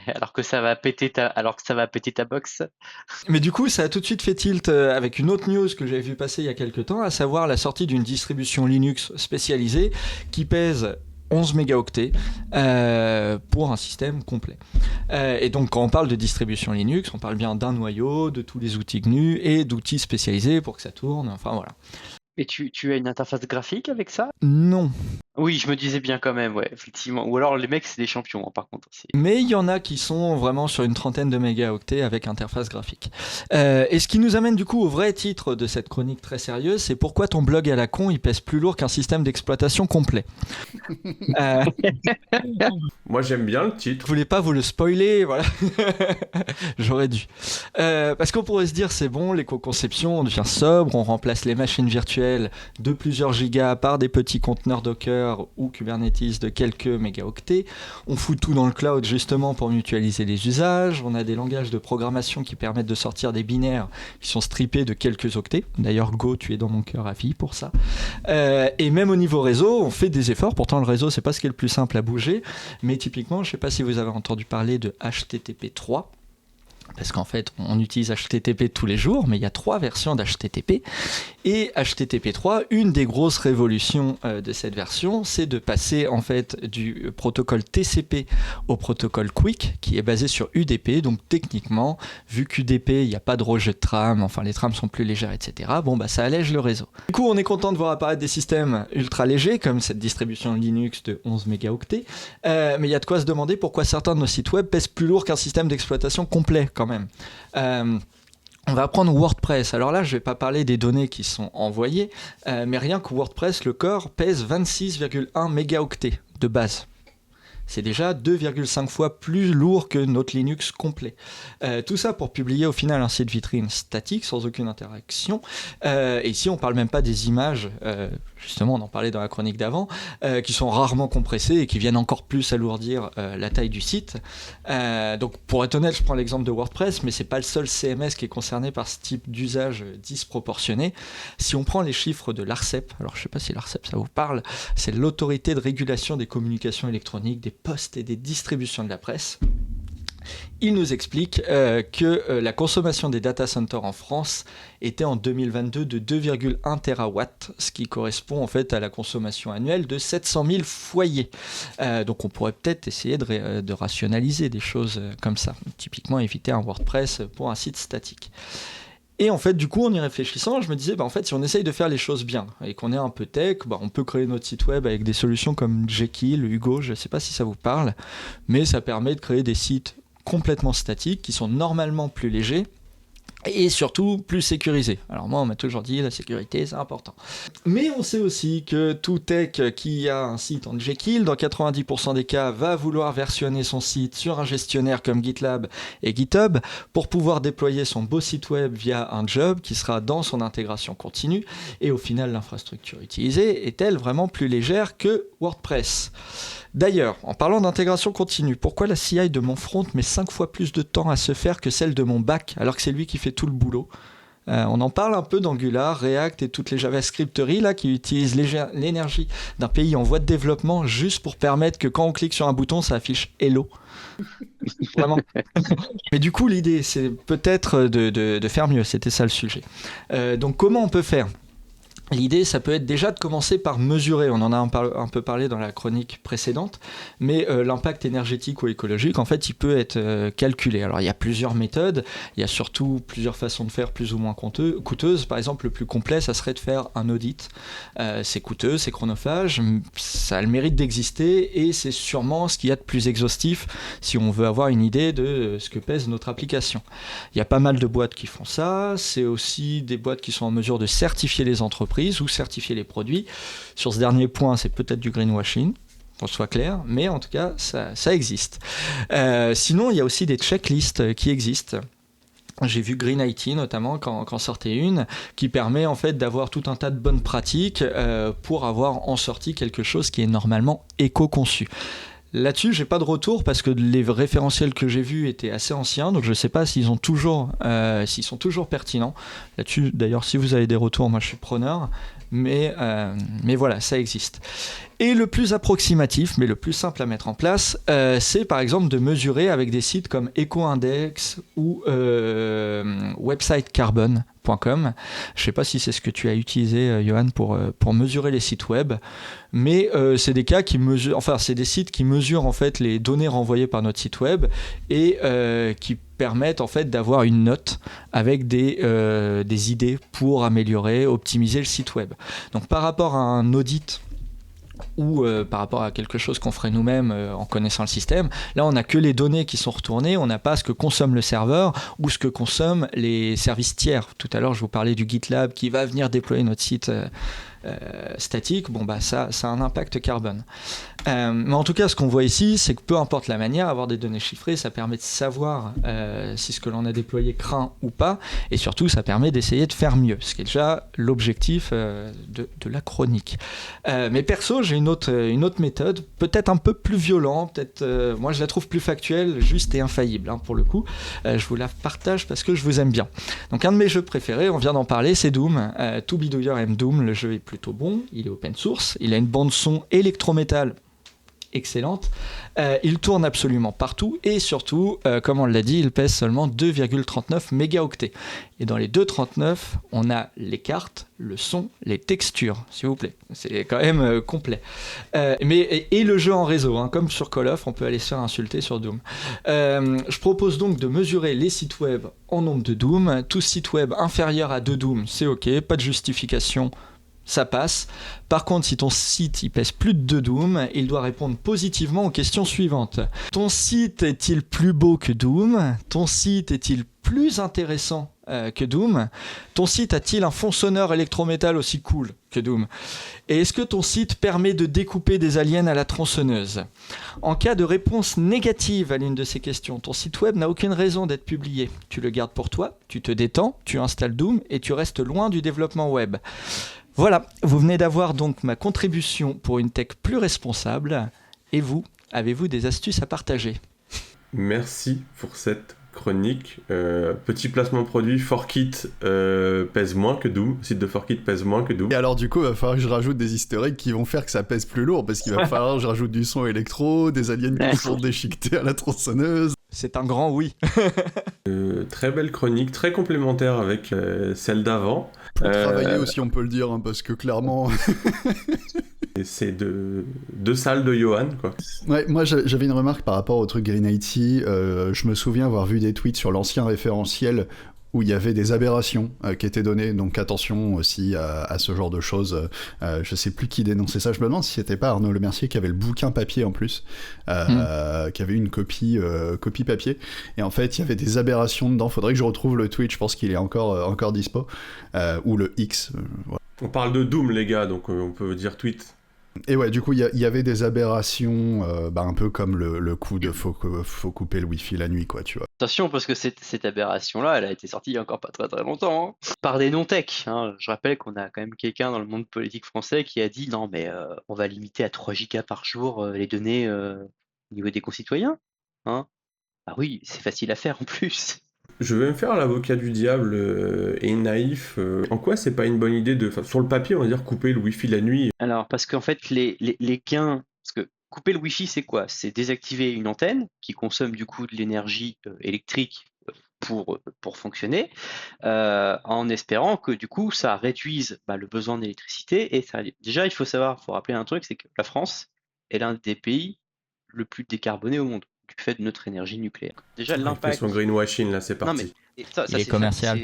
alors que ça va péter ta box. Mais du coup, ça a tout de suite fait tilt avec une autre news que j'avais vu passer il y a quelques temps, à savoir la sortie d'une distribution Linux spécialisée qui pèse 11 mégaoctets pour un système complet. Et donc quand on parle de distribution Linux, on parle bien d'un noyau, de tous les outils GNU et d'outils spécialisés pour que ça tourne, enfin voilà. Et tu as une interface graphique avec ça? Non. Oui, je me disais bien quand même, ouais, effectivement. Ou alors les mecs, c'est des champions, hein, par contre. Aussi. Mais il y en a qui sont vraiment sur une trentaine de mégaoctets avec interface graphique. Et ce qui nous amène du coup au vrai titre de cette chronique très sérieuse, c'est pourquoi ton blog à la con, il pèse plus lourd qu'un système d'exploitation complet. Moi, j'aime bien le titre. Je voulais pas vous le spoiler, voilà. J'aurais dû. Parce qu'on pourrait se dire, c'est bon, l'éco-conception, on devient sobre, on remplace les machines virtuelles de plusieurs gigas par des petits conteneurs Docker ou Kubernetes de quelques mégaoctets. On fout tout dans le cloud justement pour mutualiser les usages. On a des langages de programmation qui permettent de sortir des binaires qui sont strippés de quelques octets. D'ailleurs, Go, tu es dans mon cœur à vie pour ça. Et même au niveau réseau, on fait des efforts. Pourtant, le réseau, c'est pas ce qui est le plus simple à bouger. Mais typiquement, je sais pas si vous avez entendu parler de HTTP 3. Parce qu'en fait, on utilise HTTP tous les jours, mais il y a 3 versions d'HTTP. Et HTTP 3, une des grosses révolutions de cette version, c'est de passer en fait du protocole TCP au protocole QUIC, qui est basé sur UDP. Donc techniquement, vu qu'UDP, il n'y a pas de rejet de trame, enfin les trames sont plus légères, etc. Bon, bah ça allège le réseau. Du coup, on est content de voir apparaître des systèmes ultra légers, comme cette distribution Linux de 11 mégaoctets. Mais il y a de quoi se demander pourquoi certains de nos sites web pèsent plus lourd qu'un système d'exploitation complet, quand même. On va prendre WordPress. Alors là, je ne vais pas parler des données qui sont envoyées, mais rien que WordPress, le core pèse 26,1 mégaoctets de base. C'est déjà 2,5 fois plus lourd que notre Linux complet. Tout ça pour publier au final un site vitrine statique sans aucune interaction. Et ici, on ne parle même pas des images, justement, on en parlait dans la chronique d'avant, qui sont rarement compressées et qui viennent encore plus alourdir la taille du site. Donc, pour être honnête, je prends l'exemple de WordPress, mais ce n'est pas le seul CMS qui est concerné par ce type d'usage disproportionné. Si on prend les chiffres de l'ARCEP, alors je ne sais pas si l'ARCEP ça vous parle, c'est l'autorité de régulation des communications électroniques, des postes et des distributions de la presse. Il nous explique que la consommation des data centers en France était en 2022 de 2,1 terawatts, ce qui correspond en fait à la consommation annuelle de 700 000 foyers. Donc on pourrait peut-être essayer de rationaliser des choses comme ça, typiquement éviter un WordPress pour un site statique. Et en fait, du coup, en y réfléchissant, je me disais, en fait, si on essaye de faire les choses bien et qu'on est un peu tech, on peut créer notre site web avec des solutions comme Jekyll, Hugo, je ne sais pas si ça vous parle, mais ça permet de créer des sites complètement statiques qui sont normalement plus légers et surtout plus sécurisés. Alors moi, on m'a toujours dit, la sécurité, c'est important. Mais on sait aussi que tout tech qui a un site en Jekyll, dans 90% des cas, va vouloir versionner son site sur un gestionnaire comme GitLab et GitHub pour pouvoir déployer son beau site web via un job qui sera dans son intégration continue. Et au final, l'infrastructure utilisée est-elle vraiment plus légère que WordPress ? D'ailleurs, en parlant d'intégration continue, pourquoi la CI de mon front met 5 fois plus de temps à se faire que celle de mon back, alors que c'est lui qui fait tout le boulot ? On en parle un peu d'Angular, React et toutes les JavaScripteries là, qui utilisent l'énergie d'un pays en voie de développement juste pour permettre que quand on clique sur un bouton, ça affiche Hello. Vraiment. Mais du coup, l'idée, c'est peut-être de faire mieux, c'était ça le sujet. Donc comment on peut faire ? L'idée, ça peut être déjà de commencer par mesurer, on en a un peu parlé dans la chronique précédente, mais l'impact énergétique ou écologique, en fait, il peut être calculé. Alors, il y a plusieurs méthodes, il y a surtout plusieurs façons de faire plus ou moins coûteuses. Par exemple, le plus complet, ça serait de faire un audit. C'est coûteux, c'est chronophage, ça a le mérite d'exister et c'est sûrement ce qu'il y a de plus exhaustif si on veut avoir une idée de ce que pèse notre application. Il y a pas mal de boîtes qui font ça, c'est aussi des boîtes qui sont en mesure de certifier les entreprises ou certifier les produits. Sur ce dernier point, c'est peut-être du greenwashing, qu'on soit clair, mais en tout cas, ça existe. Sinon, il y a aussi des checklists qui existent. J'ai vu Green IT notamment quand sortait une qui permet en fait d'avoir tout un tas de bonnes pratiques pour avoir en sortie quelque chose qui est normalement éco-conçu. Là-dessus, j'ai pas de retour parce que les référentiels que j'ai vus étaient assez anciens, donc je sais pas s'ils sont toujours pertinents. Là-dessus, d'ailleurs, si vous avez des retours, moi je suis preneur. Mais voilà, ça existe. Et le plus approximatif, mais le plus simple à mettre en place, c'est par exemple de mesurer avec des sites comme EcoIndex ou websitecarbon.com. Je ne sais pas si c'est ce que tu as utilisé, Johan, pour mesurer les sites web, mais c'est des cas qui mesurent, enfin c'est des sites qui mesurent en fait les données renvoyées par notre site web et qui permettent en fait d'avoir une note avec des idées pour améliorer, optimiser le site web. Donc par rapport à un audit ou par rapport à quelque chose qu'on ferait nous-mêmes en connaissant le système, là on n'a que les données qui sont retournées, on n'a pas ce que consomme le serveur ou ce que consomment les services tiers. Tout à l'heure je vous parlais du GitLab qui va venir déployer notre site statique, ça a un impact carbone. Mais en tout cas, ce qu'on voit ici, c'est que peu importe la manière, avoir des données chiffrées, ça permet de savoir si ce que l'on a déployé craint ou pas, et surtout, ça permet d'essayer de faire mieux, ce qui est déjà l'objectif de la chronique. Mais perso, j'ai une autre méthode, peut-être un peu plus violente, moi je la trouve plus factuelle, juste et infaillible, pour le coup. Je vous la partage parce que je vous aime bien. Donc un de mes jeux préférés, on vient d'en parler, c'est Doom. Tout bidouilleur aime Doom, le jeu est plutôt bon, il est open source, il a une bande son électrométal excellente. Il tourne absolument partout et surtout, comme on l'a dit, il pèse seulement 2,39 mégaoctets. Et dans les 2,39, on a les cartes, le son, les textures, s'il vous plaît. C'est quand même complet. Et le jeu en réseau, hein, comme sur Call of, on peut aller se faire insulter sur Doom. Je propose donc de mesurer les sites web en nombre de Doom. Tout site web inférieur à 2 Doom, c'est OK, pas de justification. Ça passe. Par contre, si ton site il pèse plus de 2 Doom, il doit répondre positivement aux questions suivantes. Ton site est-il plus beau que Doom ? Ton site est-il plus intéressant que Doom ? Ton site a-t-il un fond sonore électrométal aussi cool que Doom ? Et est-ce que ton site permet de découper des aliens à la tronçonneuse ? En cas de réponse négative à l'une de ces questions, ton site web n'a aucune raison d'être publié. Tu le gardes pour toi, tu te détends, tu installes Doom et tu restes loin du développement web. Voilà, vous venez d'avoir donc ma contribution pour une tech plus responsable. Et vous, avez-vous des astuces à partager ? Merci pour cette chronique. Petit placement produit, Forkit pèse moins que Doom. Le site de Forkit pèse moins que Doom. Et alors du coup, il va falloir que je rajoute des easter eggs qui vont faire que ça pèse plus lourd, parce qu'il va falloir que je rajoute du son électro, des aliens qui sont déchiquetés à la tronçonneuse. C'est un grand oui. Très belle chronique, très complémentaire avec celle d'avant. Plus travaillé aussi, on peut le dire, hein, parce que clairement... Et c'est deux salles de Johan, quoi. Ouais, moi j'avais une remarque par rapport au truc Green IT. Je me souviens avoir vu des tweets sur l'ancien référentiel où il y avait des aberrations qui étaient données, donc attention aussi à ce genre de choses. Je sais plus qui dénonçait ça, je me demande si c'était pas Arnaud Lemercier qui avait le bouquin papier en plus, qui avait une copie papier, et en fait il y avait des aberrations dedans. Faudrait que je retrouve le tweet, je pense qu'il est encore dispo, ou le X. Voilà. On parle de Doom, les gars, donc on peut dire tweet. Et ouais, du coup, il y avait des aberrations, un peu comme le coup de faut couper le wifi la nuit, quoi, tu vois. Attention, parce que cette aberration-là, elle a été sortie il y a encore pas très très longtemps, hein, par des non-tech. Hein. Je rappelle qu'on a quand même quelqu'un dans le monde politique français qui a dit non, mais on va limiter à 3 gigas par jour les données au niveau des concitoyens. Hein. Ah oui, c'est facile à faire en plus. Je vais me faire l'avocat du diable et naïf. En quoi c'est pas une bonne idée sur le papier, on va dire, couper le wifi la nuit? Alors, parce qu'en fait, les gains... Parce que couper le wifi, c'est quoi ? C'est désactiver une antenne qui consomme du coup de l'énergie électrique pour fonctionner, en espérant que du coup, ça réduise le besoin d'électricité. Et déjà, il faut rappeler un truc, c'est que la France est l'un des pays le plus décarboné au monde, du fait de notre énergie nucléaire. Déjà, l'impact... Son greenwashing, là, c'est parti. Non, mais ça, Il est commercial.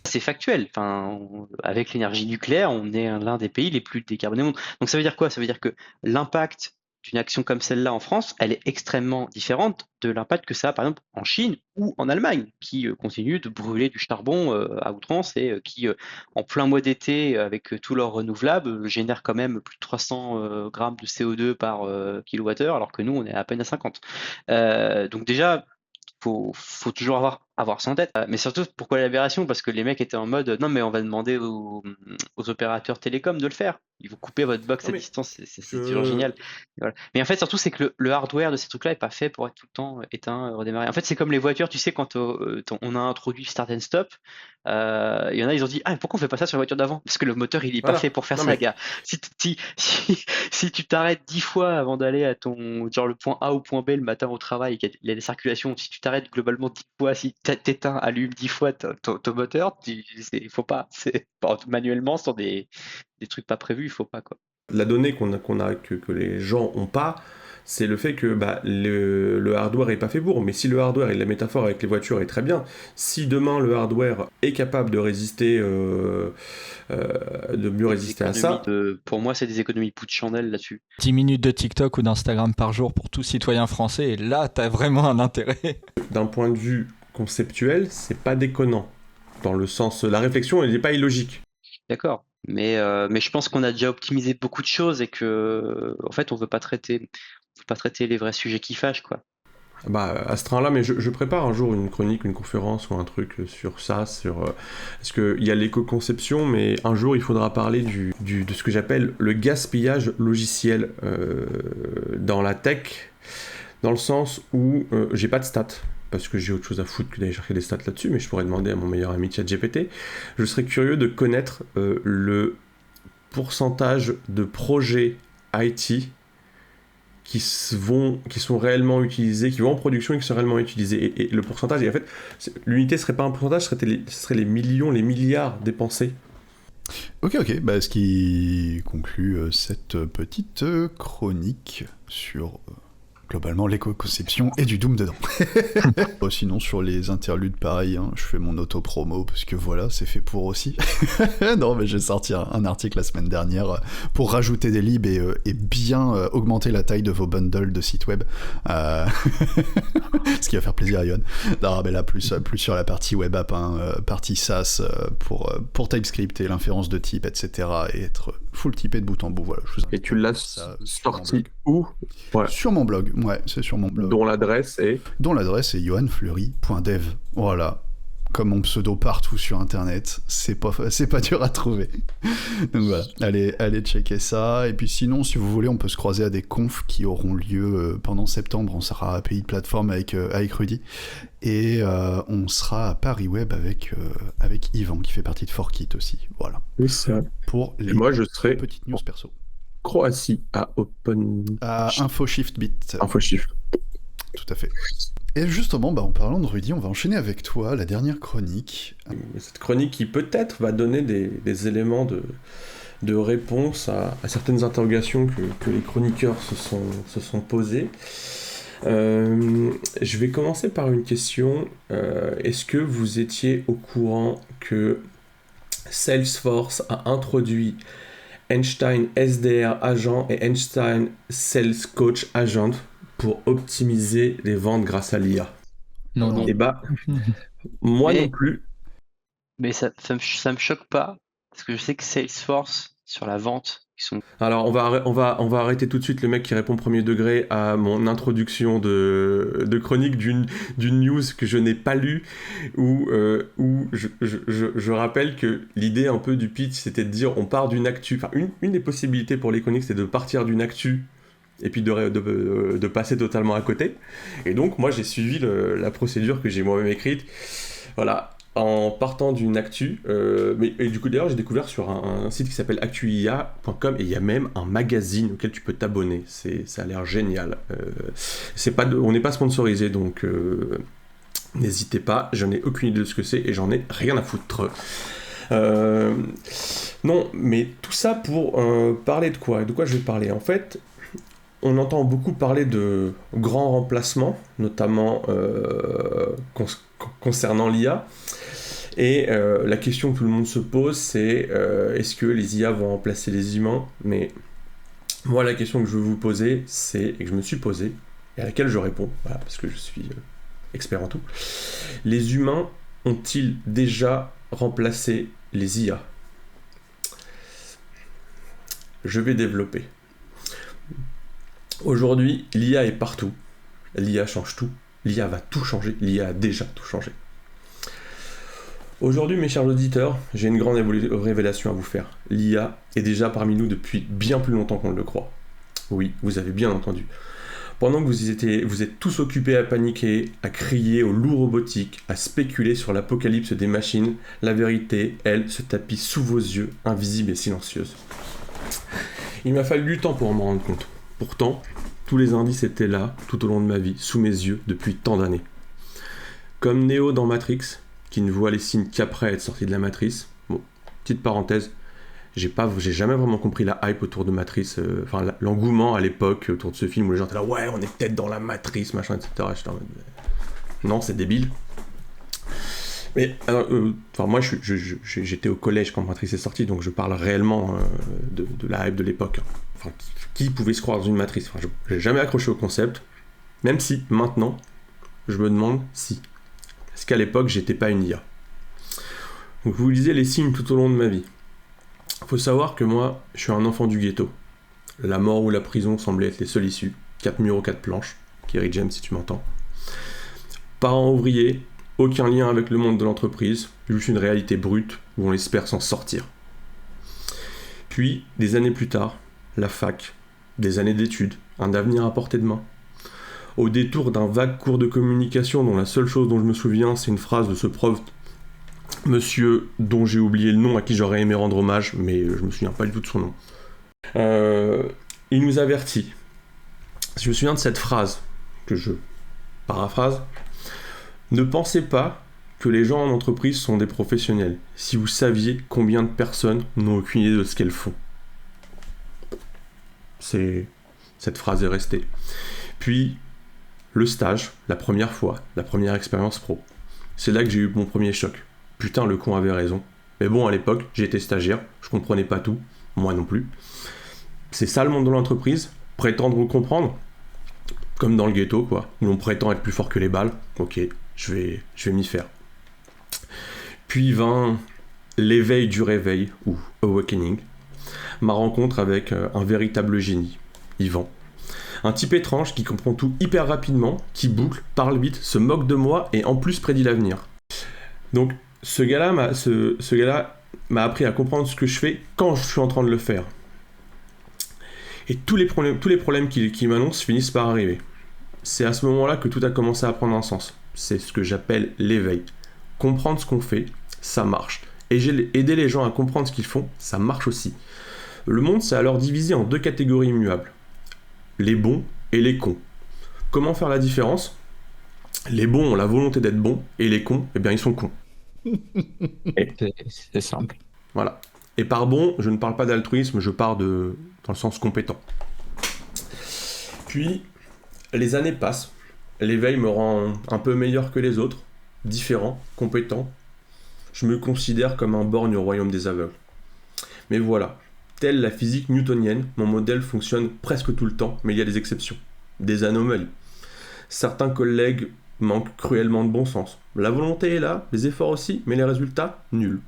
C'est factuel. Enfin, avec l'énergie nucléaire, on est l'un des pays les plus décarbonés au monde. Donc ça veut dire quoi ? Ça veut dire que l'impact d'une action comme celle-là en France, elle est extrêmement différente de l'impact que ça a par exemple en Chine ou en Allemagne, qui continue de brûler du charbon à outrance et qui, en plein mois d'été, avec tous leurs renouvelables, génère quand même plus de 300 grammes de CO2 par kilowattheure, alors que nous, on est à peine à 50. Donc déjà, faut toujours avoir ça en tête. Mais surtout, pourquoi l'aberration ? Parce que les mecs étaient en mode non, mais on va demander aux opérateurs télécoms de le faire. Ils vont couper votre box à distance, c'est toujours génial. Voilà. Mais en fait, surtout, c'est que le hardware de ces trucs-là n'est pas fait pour être tout le temps éteint, redémarré. En fait, c'est comme les voitures, tu sais, quand on a introduit Start and Stop, il y en a, ils ont dit ah, mais pourquoi on fait pas ça sur la voiture d'avant ? Parce que le moteur, il est pas fait pour faire ça, gars. Si tu t'arrêtes 10 fois avant d'aller à genre le point A au point B le matin au travail, qu'il y a des circulations, si tu t'arrêtes globalement 10 fois, si t'éteins, allumes 10 fois ton moteur, il faut pas. Manuellement, sur des trucs pas prévus, il faut pas, quoi. La donnée que les gens ont pas, c'est le fait que le hardware est pas fait pour. Mais si le hardware, et la métaphore avec les voitures est très bien, si demain le hardware est capable de résister, de mieux résister à ça... pour moi, c'est des économies de poudre de chandelle là-dessus. 10 minutes de TikTok ou d'Instagram par jour pour tout citoyen français, et là, t'as vraiment un intérêt. D'un point de vue conceptuel, c'est pas déconnant. Dans le sens... La réflexion, elle n'est pas illogique. D'accord. Mais je pense qu'on a déjà optimisé beaucoup de choses et que, en fait, on veut pas traiter les vrais sujets qui fâchent, quoi. À ce train-là, mais je prépare un jour une chronique, une conférence ou un truc sur ça, parce qu'il y a l'éco-conception, mais un jour il faudra parler de ce que j'appelle le gaspillage logiciel dans la tech, dans le sens où j'ai pas de stats, parce que j'ai autre chose à foutre que d'aller chercher des stats là-dessus, mais je pourrais demander à mon meilleur ami ChatGPT. Je serais curieux de connaître le pourcentage de projets IT qui sont réellement utilisés, qui vont en production et qui sont réellement utilisés. Et le pourcentage, et en fait, l'unité serait pas un pourcentage, ce serait les millions, les milliards dépensés. Ok, ce qui conclut cette petite chronique sur globalement l'éco-conception et du Doom dedans. Sinon, sur les interludes, pareil, hein, je fais mon auto-promo, parce que voilà, c'est fait pour aussi. Non, mais j'ai sorti un article la semaine dernière pour rajouter des libs et bien augmenter la taille de vos bundles de sites web. Ce qui va faire plaisir à Yoann. Non, mais là, plus sur la partie web app, hein, partie SaaS pour TypeScript et l'inférence de type, etc. Et être full typé de bout en bout. Voilà, et tu l'as sorti où? Ouais. Sur mon blog, ouais, c'est sur mon blog. Dont l'adresse est yohannfleury.dev. Voilà. Comme mon pseudo partout sur internet, c'est pas dur à trouver. Donc voilà, allez checker ça. Et puis sinon, si vous voulez, on peut se croiser à des confs qui auront lieu pendant septembre. On sera à Pays de Plateforme avec Rudy. Et on sera à Paris Web avec Yvan, qui fait partie de Forkit aussi. Voilà. Oui, c'est vrai. Pour les moi, je serai petites news perso. Croatie à InfoShift. InfoShift. Tout à fait. Et justement, en parlant de Rudy, on va enchaîner avec toi, la dernière chronique. Cette chronique qui peut-être va donner des éléments de réponse à certaines interrogations que les chroniqueurs se sont posées. Je vais commencer par une question. Est-ce que vous étiez au courant que Salesforce a introduit Einstein SDR Agent et Einstein Sales Coach Agent pour optimiser les ventes grâce à l'IA? Non. Et moi non plus. Mais ça me choque pas, parce que je sais que Salesforce, sur la vente, ils sont... Alors on va arrêter tout de suite le mec qui répond premier degré à mon introduction de chronique d'une news que je n'ai pas lue, où je rappelle que l'idée un peu du pitch, c'était de dire on part d'une actu, enfin une des possibilités pour les chroniques, c'est de partir d'une actu et puis de passer totalement à côté. Et donc moi j'ai suivi la procédure que j'ai moi-même écrite, voilà, en partant d'une actu, et du coup d'ailleurs j'ai découvert sur un site qui s'appelle actuia.com, et il y a même un magazine auquel tu peux t'abonner, ça a l'air génial. On n'est pas sponsorisé, donc n'hésitez pas, je n'ai aucune idée de ce que c'est et j'en ai rien à foutre. Non, mais tout ça pour parler de quoi? De quoi je vais parler? En fait, on entend beaucoup parler de grands remplacements, notamment concernant l'IA. Et la question que tout le monde se pose, c'est est-ce que les IA vont remplacer les humains? Mais moi, la question que je veux vous poser, et que je me suis posée, et à laquelle je réponds, voilà, parce que je suis expert en tout. Les humains ont-ils déjà remplacé les IA? Je vais développer. Aujourd'hui, l'IA est partout. L'IA change tout. L'IA va tout changer. L'IA a déjà tout changé. Aujourd'hui, mes chers auditeurs, j'ai une grande révélation à vous faire. L'IA est déjà parmi nous depuis bien plus longtemps qu'on ne le croit. Oui, vous avez bien entendu. Pendant que vous êtes tous occupés à paniquer, à crier au loup robotique, à spéculer sur l'apocalypse des machines, la vérité, elle, se tapit sous vos yeux, invisible et silencieuse. Il m'a fallu du temps pour m'en rendre compte. Pourtant, tous les indices étaient là, tout au long de ma vie, sous mes yeux, depuis tant d'années. Comme Neo dans Matrix, qui ne voit les signes qu'après être sorti de la matrice. Bon, petite parenthèse, j'ai jamais vraiment compris la hype autour de Matrice, l'engouement à l'époque autour de ce film où les gens étaient là, ouais, on est peut-être dans la matrice, machin, etc. J'étais en mode, non, c'est débile. Mais moi, j'étais au collège quand Matrice est sorti, donc je parle réellement de la hype de l'époque. Enfin, qui pouvait se croire dans une matrice? Enfin, je n'ai jamais accroché au concept, même si maintenant, je me demande si. Parce qu'à l'époque, j'étais pas une IA. Donc, vous lisez les signes tout au long de ma vie. Il faut savoir que moi, je suis un enfant du ghetto. La mort ou la prison semblaient être les seules issues. 4 murs aux 4 planches. Kerry James, si tu m'entends. Parents ouvriers, aucun lien avec le monde de l'entreprise, juste une réalité brute où on espère s'en sortir. Puis, des années plus tard, la fac, des années d'études, un avenir à portée de main. Au détour d'un vague cours de communication dont la seule chose dont je me souviens, c'est une phrase de ce prof, monsieur dont j'ai oublié le nom, à qui j'aurais aimé rendre hommage, mais je me souviens pas du tout de son nom. Il nous avertit. Je me souviens de cette phrase que je paraphrase. Ne pensez pas que les gens en entreprise sont des professionnels. Si vous saviez combien de personnes n'ont aucune idée de ce qu'elles font. Cette phrase est restée. Puis, le stage, la première fois, la première expérience pro. C'est là que j'ai eu mon premier choc. Putain, le con avait raison. Mais bon, à l'époque, j'étais stagiaire, je comprenais pas tout, moi non plus. C'est ça le monde de l'entreprise, prétendre comprendre, comme dans le ghetto, quoi, où on prétend être plus fort que les balles. Ok, je vais m'y faire. Puis vint l'éveil du réveil, ou awakening, ma rencontre avec un véritable génie, Yvan. Un type étrange qui comprend tout hyper rapidement, qui boucle, parle vite, se moque de moi et en plus prédit l'avenir. Donc ce gars-là m'a appris à comprendre ce que je fais quand je suis en train de le faire. Et tous les problèmes qu'il m'annonce finissent par arriver. C'est à ce moment-là que tout a commencé à prendre un sens. C'est ce que j'appelle l'éveil. Comprendre ce qu'on fait, ça marche. Et aider les gens à comprendre ce qu'ils font, ça marche aussi. Le monde s'est alors divisé en 2 catégories immuables. Les bons et les cons. Comment faire la différence ? Les bons ont la volonté d'être bons, et les cons, eh bien ils sont cons. C'est simple. Voilà. Et par bon, je ne parle pas d'altruisme, je parle dans le sens compétent. Puis, les années passent, l'éveil me rend un peu meilleur que les autres, différent, compétent. Je me considère comme un borgne au royaume des aveugles. Mais voilà. Telle la physique newtonienne, mon modèle fonctionne presque tout le temps, mais il y a des exceptions, des anomalies. Certains collègues manquent cruellement de bon sens. La volonté est là, les efforts aussi, mais les résultats, nuls.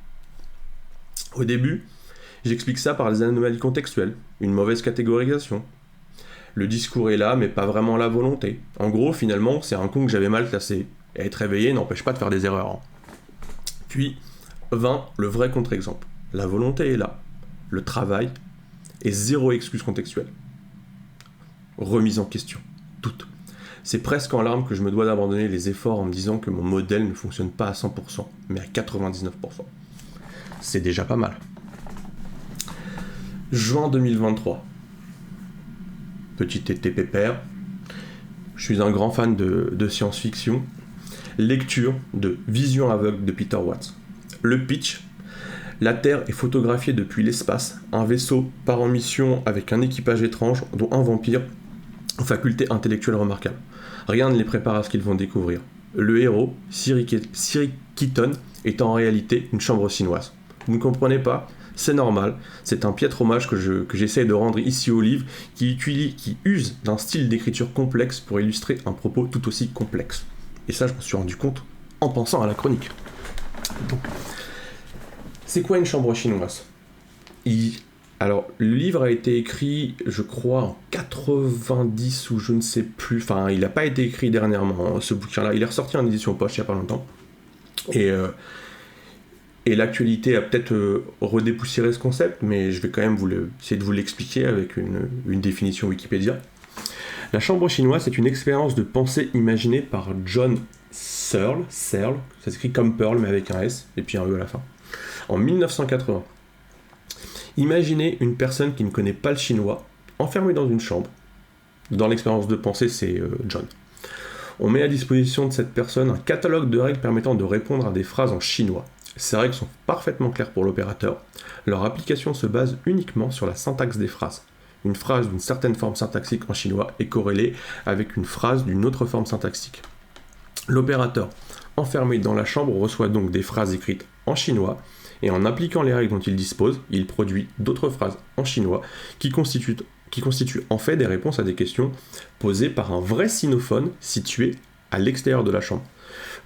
Au début, j'explique ça par les anomalies contextuelles, une mauvaise catégorisation. Le discours est là, mais pas vraiment la volonté. En gros, finalement, c'est un con que j'avais mal classé. Et être réveillé n'empêche pas de faire des erreurs. Puis, vint le vrai contre-exemple. La volonté est là. Le travail et 0 excuse contextuelle. Remise en question, toute. C'est presque en larmes que je me dois d'abandonner les efforts en me disant que mon modèle ne fonctionne pas à 100%, mais à 99%. C'est déjà pas mal. Juin 2023. Petit été pépère. Je suis un grand fan de science-fiction. Lecture de Vision aveugle de Peter Watts. Le pitch. La Terre est photographiée depuis l'espace. Un vaisseau part en mission avec un équipage étrange, dont un vampire, aux facultés intellectuelles remarquables. Rien ne les prépare à ce qu'ils vont découvrir. Le héros, Siri Keaton, est en réalité une chambre chinoise. Vous ne comprenez pas ? C'est normal. C'est un piètre hommage que j'essaie de rendre ici au livre, qui use d'un style d'écriture complexe pour illustrer un propos tout aussi complexe. Et ça, je me suis rendu compte en pensant à la chronique. Donc, c'est quoi une chambre chinoise ? Alors, le livre a été écrit, je crois, en 90 ou je ne sais plus. Enfin, il n'a pas été écrit dernièrement, ce bouquin-là. Il est ressorti en édition poche il n'y a pas longtemps. Et l'actualité a peut-être redépoussiéré ce concept, mais je vais quand même essayer de vous l'expliquer avec une définition Wikipédia. La chambre chinoise, c'est une expérience de pensée imaginée par John Searle, ça s'écrit comme Pearl, mais avec un S, et puis un E à la fin, en 1980. Imaginez une personne qui ne connaît pas le chinois, enfermée dans une chambre. Dans l'expérience de pensée, c'est John. On met à disposition de cette personne un catalogue de règles permettant de répondre à des phrases en chinois. Ces règles sont parfaitement claires pour l'opérateur. Leur application se base uniquement sur la syntaxe des phrases. Une phrase d'une certaine forme syntaxique en chinois est corrélée avec une phrase d'une autre forme syntaxique. L'opérateur, enfermé dans la chambre, reçoit donc des phrases écrites en chinois, et en appliquant les règles dont il dispose, il produit d'autres phrases en chinois qui constituent en fait des réponses à des questions posées par un vrai sinophone situé à l'extérieur de la chambre.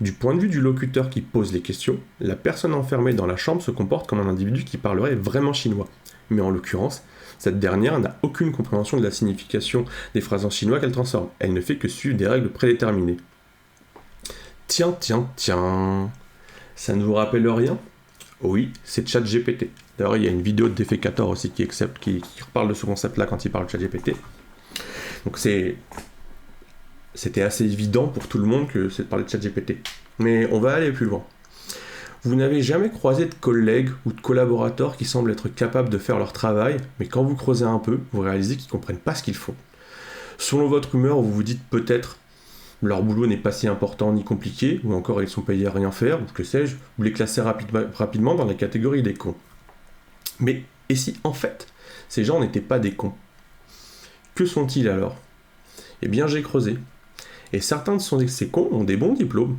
Du point de vue du locuteur qui pose les questions, la personne enfermée dans la chambre se comporte comme un individu qui parlerait vraiment chinois. Mais en l'occurrence, cette dernière n'a aucune compréhension de la signification des phrases en chinois qu'elle transforme. Elle ne fait que suivre des règles prédéterminées. Tiens, ça ne vous rappelle rien ? Oui, c'est ChatGPT. D'ailleurs, il y a une vidéo de Defecator aussi qui reparle de ce concept-là quand il parle de ChatGPT. Donc c'était assez évident pour tout le monde que c'est de parler de ChatGPT. Mais on va aller plus loin. Vous n'avez jamais croisé de collègues ou de collaborateurs qui semblent être capables de faire leur travail, mais quand vous creusez un peu, vous réalisez qu'ils ne comprennent pas ce qu'ils font. Selon votre humeur, vous vous dites peut-être leur boulot n'est pas si important ni compliqué, ou encore ils sont payés à rien faire, ou que sais-je, vous les classez rapidement dans la catégorie des cons. Mais et si en fait, ces gens n'étaient pas des cons? Que sont-ils alors? Eh bien j'ai creusé. Et certains de ces cons ont des bons diplômes.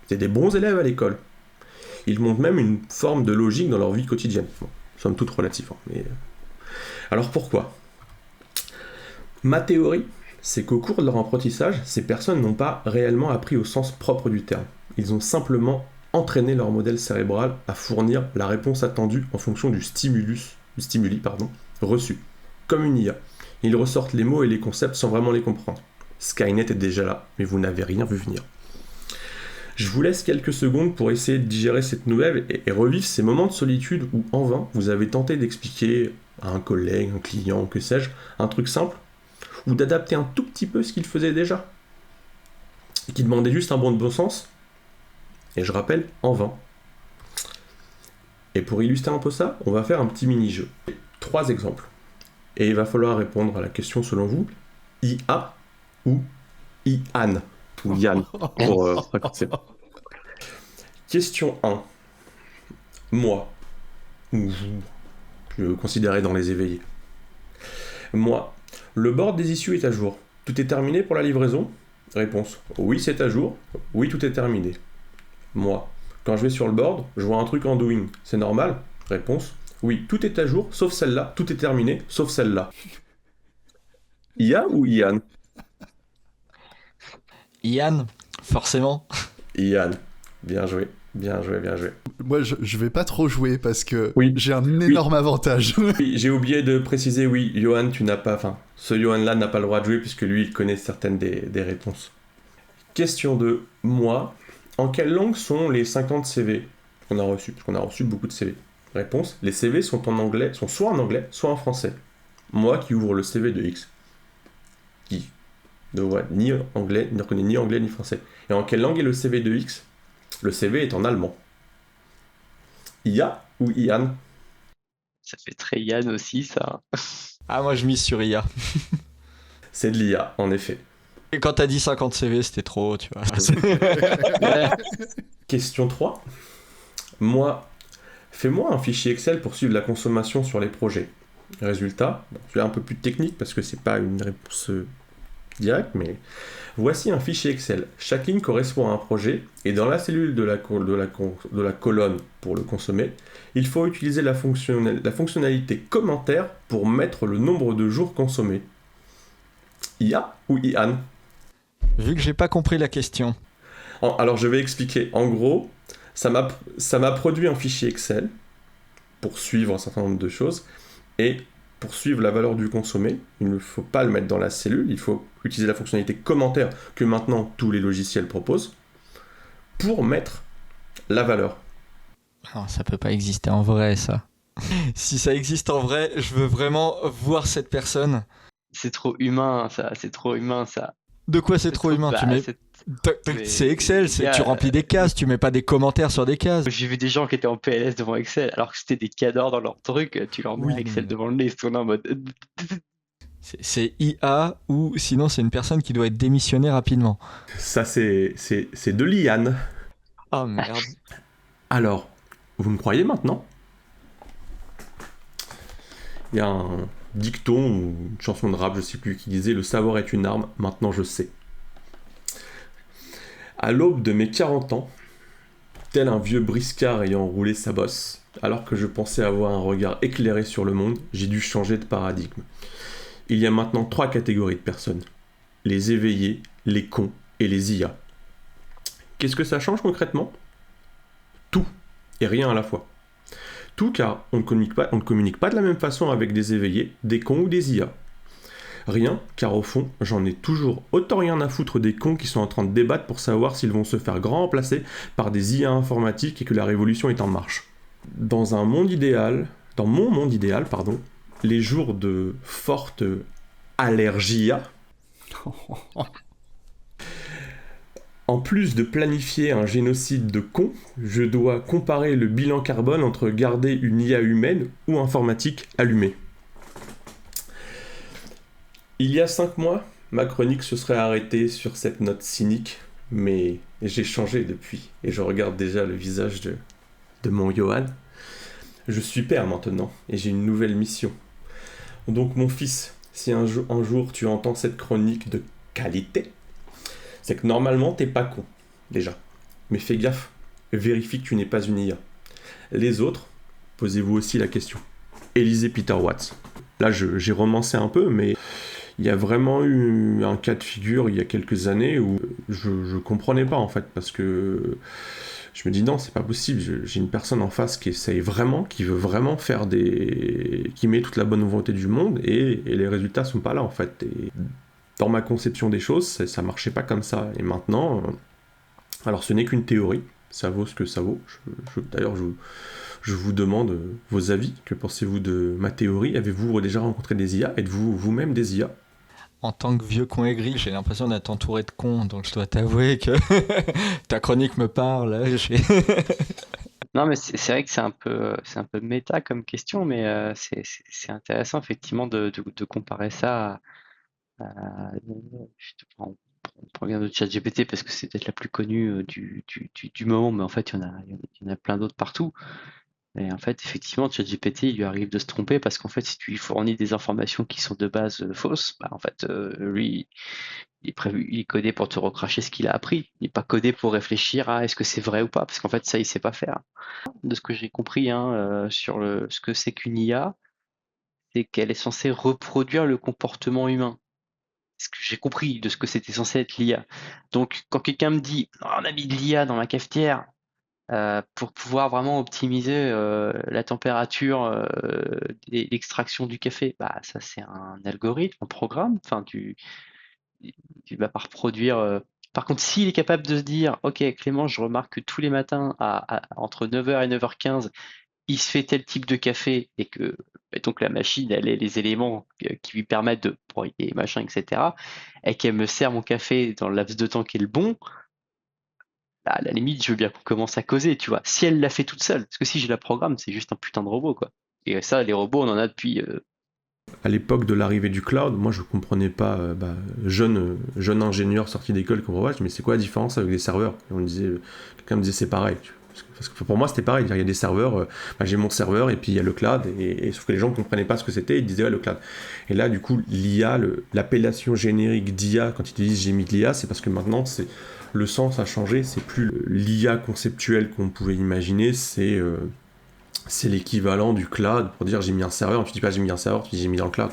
C'est des bons élèves à l'école. Ils montrent même une forme de logique dans leur vie quotidienne. Bon, somme toute relative. Mais... Alors pourquoi? Ma théorie, c'est qu'au cours de leur apprentissage, ces personnes n'ont pas réellement appris au sens propre du terme. Ils ont simplement entraîné leur modèle cérébral à fournir la réponse attendue en fonction du stimuli reçu, comme une IA. Ils ressortent les mots et les concepts sans vraiment les comprendre. Skynet est déjà là, mais vous n'avez rien vu venir. Je vous laisse quelques secondes pour essayer de digérer cette nouvelle et revivre ces moments de solitude où, en vain, vous avez tenté d'expliquer à un collègue, un client, que sais-je, un truc simple, ou d'adapter un tout petit peu ce qu'il faisait déjà, et qui demandait juste un bon sens, et je rappelle, en vain. Et pour illustrer un peu ça, on va faire un petit mini-jeu. 3 exemples. Et il va falloir répondre à la question selon vous, IA ou IAN. Ou Yann, pour raccourcir. Question 1. Moi, ou vous, je considérais dans les éveillés. Moi, le board des issues est à jour. Tout est terminé pour la livraison? Réponse. Oui, c'est à jour. Oui, tout est terminé. Moi, quand je vais sur le board, je vois un truc en doing. C'est normal? Réponse. Oui, tout est à jour, sauf celle-là. Tout est terminé, sauf celle-là. IA ou Yann? Yann, forcément. Yann, bien joué, bien joué, bien joué. Moi, je vais pas trop jouer parce que Oui. j'ai un énorme avantage. Oui, j'ai oublié de préciser, oui, Johan, tu n'as pas... Enfin, ce Johan-là n'a pas le droit de jouer puisque lui, il connaît certaines des réponses. Question 2. Moi, en quelle langue sont les 50 CV qu'on a reçus? Parce qu'on a reçu beaucoup de CV. Réponse. Les CV sont soit en anglais, soit en français. Moi qui ouvre le CV de X, qui ne voit ni anglais, ne reconnaît ni anglais ni français. Et en quelle langue est le CV de X? Le CV est en allemand. IA ou Ian? Ça fait très Yann aussi, ça. Ah, moi je mise sur IA. C'est de l'IA, en effet. Et quand t'as dit 50 CV, c'était trop haut, tu vois. Question 3. Moi, fais-moi un fichier Excel pour suivre la consommation sur les projets. Résultat, tu es un peu plus technique parce que c'est pas une réponse directe, mais voici un fichier Excel. Chaque ligne correspond à un projet et dans la cellule de la colonne pour le consommer, il faut utiliser la fonctionnalité commentaire pour mettre le nombre de jours consommés. IA ou IAN? Vu que j'ai pas compris la question. Alors je vais expliquer. En gros, ça m'a produit un fichier Excel pour suivre un certain nombre de choses et pour suivre la valeur du consommé, il ne faut pas le mettre dans la cellule, il faut utiliser la fonctionnalité commentaire que maintenant tous les logiciels proposent pour mettre la valeur. Non, ça peut pas exister en vrai, ça. Si ça existe en vrai, je veux vraiment voir cette personne. C'est trop humain, ça. C'est trop humain, ça. De quoi c'est trop humain? Tu mets... C'est Excel, tu remplis des cases, tu mets pas des commentaires sur des cases. J'ai vu des gens qui étaient en PLS devant Excel, alors que c'était des cadors dans leur truc, tu leur mets Excel devant le nez, ils sont en mode... C'est IA ou sinon c'est une personne qui doit être démissionnée rapidement. Ça c'est de l'IAN. Oh merde. Alors, vous me croyez maintenant? Il y a un dicton ou une chanson de rap, je sais plus, qui disait « Le savoir est une arme, maintenant je sais ». À l'aube de mes 40 ans, tel un vieux briscard ayant roulé sa bosse, alors que je pensais avoir un regard éclairé sur le monde, j'ai dû changer de paradigme. Il y a maintenant 3 catégories de personnes. Les éveillés, les cons et les IA. Qu'est-ce que ça change concrètement? Tout et rien à la fois. Tout car on ne communique pas de la même façon avec des éveillés, des cons ou des IA. Rien, car au fond, j'en ai toujours autant rien à foutre des cons qui sont en train de débattre pour savoir s'ils vont se faire grand remplacer par des IA informatiques et que la révolution est en marche. Dans mon monde idéal, les jours de forte allergie, en plus de planifier un génocide de cons, je dois comparer le bilan carbone entre garder une IA humaine ou informatique allumée. Il y a 5 mois, ma chronique se serait arrêtée sur cette note cynique, mais j'ai changé depuis, et je regarde déjà le visage de mon Johan. Je suis père maintenant, et j'ai une nouvelle mission. Donc mon fils, si un jour tu entends cette chronique de qualité, c'est que normalement t'es pas con, déjà. Mais fais gaffe, vérifie que tu n'es pas une IA. Les autres, posez-vous aussi la question. Élisez Peter Watts. Là, j'ai romancé un peu, mais il y a vraiment eu un cas de figure il y a quelques années où je comprenais pas, en fait, parce que je me dis non, c'est pas possible. J'ai une personne en face qui essaye vraiment, qui veut vraiment faire qui met toute la bonne volonté du monde, et les résultats sont pas là, en fait. Et dans ma conception des choses, ça marchait pas comme ça. Et maintenant, alors ce n'est qu'une théorie, ça vaut ce que ça vaut. D'ailleurs, je vous demande vos avis. Que pensez-vous de ma théorie? Avez-vous déjà rencontré des IA? Êtes-vous vous-même des IA? En tant que vieux con aigri, j'ai l'impression d'être entouré de cons, donc je dois t'avouer que ta chronique me parle. Non, mais c'est vrai que c'est un peu méta comme question, mais c'est intéressant effectivement de comparer ça on prend bien de ChatGPT parce que c'est peut-être la plus connue du moment, mais en fait, il y en a plein d'autres partout. Et en fait, effectivement, ChatGPT, il lui arrive de se tromper parce qu'en fait, si tu lui fournis des informations qui sont de base fausses, bah, en fait, lui, il est codé pour te recracher ce qu'il a appris. Il n'est pas codé pour réfléchir à est-ce que c'est vrai ou pas, parce qu'en fait, ça, il sait pas faire. De ce que j'ai compris sur ce que c'est qu'une IA, c'est qu'elle est censée reproduire le comportement humain. Ce que j'ai compris de ce que c'était censé être l'IA. Donc, quand quelqu'un me dit oh, on a mis de l'IA dans ma cafetière pour pouvoir vraiment optimiser la température et l'extraction du café, bah ça c'est un algorithme, un programme. Enfin, tu vas pas reproduire. Par contre, s'il est capable de se dire ok Clément, je remarque que tous les matins entre 9h et 9h15, il se fait tel type de café et que donc la machine elle a les éléments qui lui permettent de broyer machin etc et qu'elle me sert mon café dans le laps de temps qui est le bon, bah, à la limite je veux bien qu'on commence à causer, tu vois, si elle l'a fait toute seule, parce que si je la programme c'est juste un putain de robot quoi, et ça les robots on en a depuis À l'époque de l'arrivée du cloud, moi je comprenais pas, jeune ingénieur sorti d'école comme Robach, mais c'est quoi la différence avec des serveurs? Quelqu'un me disait c'est pareil. Parce que pour moi c'était pareil, il y a des serveurs, j'ai mon serveur et puis il y a le cloud, et sauf que les gens ne comprenaient pas ce que c'était, ils disaient ouais, le cloud. Et là du coup l'IA, l'appellation générique d'IA, quand ils disent j'ai mis de l'IA, c'est parce que maintenant le sens a changé, c'est plus l'IA conceptuelle qu'on pouvait imaginer, c'est l'équivalent du cloud pour dire j'ai mis un serveur, tu dis pas j'ai mis un serveur, tu dis j'ai mis dans le cloud.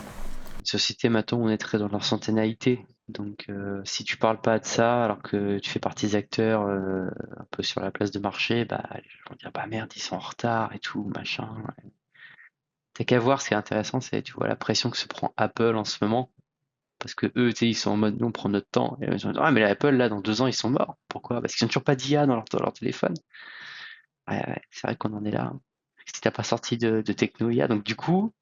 une société maintenant on est très dans l'instantanéité. Donc si tu parles pas de ça alors que tu fais partie des acteurs un peu sur la place de marché, bah les gens vont dire bah merde ils sont en retard et tout machin. T'as qu'à voir, ce qui est intéressant c'est tu vois la pression que se prend Apple en ce moment parce que eux tu sais ils sont en mode nous on prend notre temps et ils sont en mode, ah mais Apple là dans 2 ans ils sont morts. Pourquoi? Parce qu'ils ont toujours pas d'IA dans leur téléphone. Ouais, c'est vrai qu'on en est là. Si t'as pas sorti de techno IA, donc du coup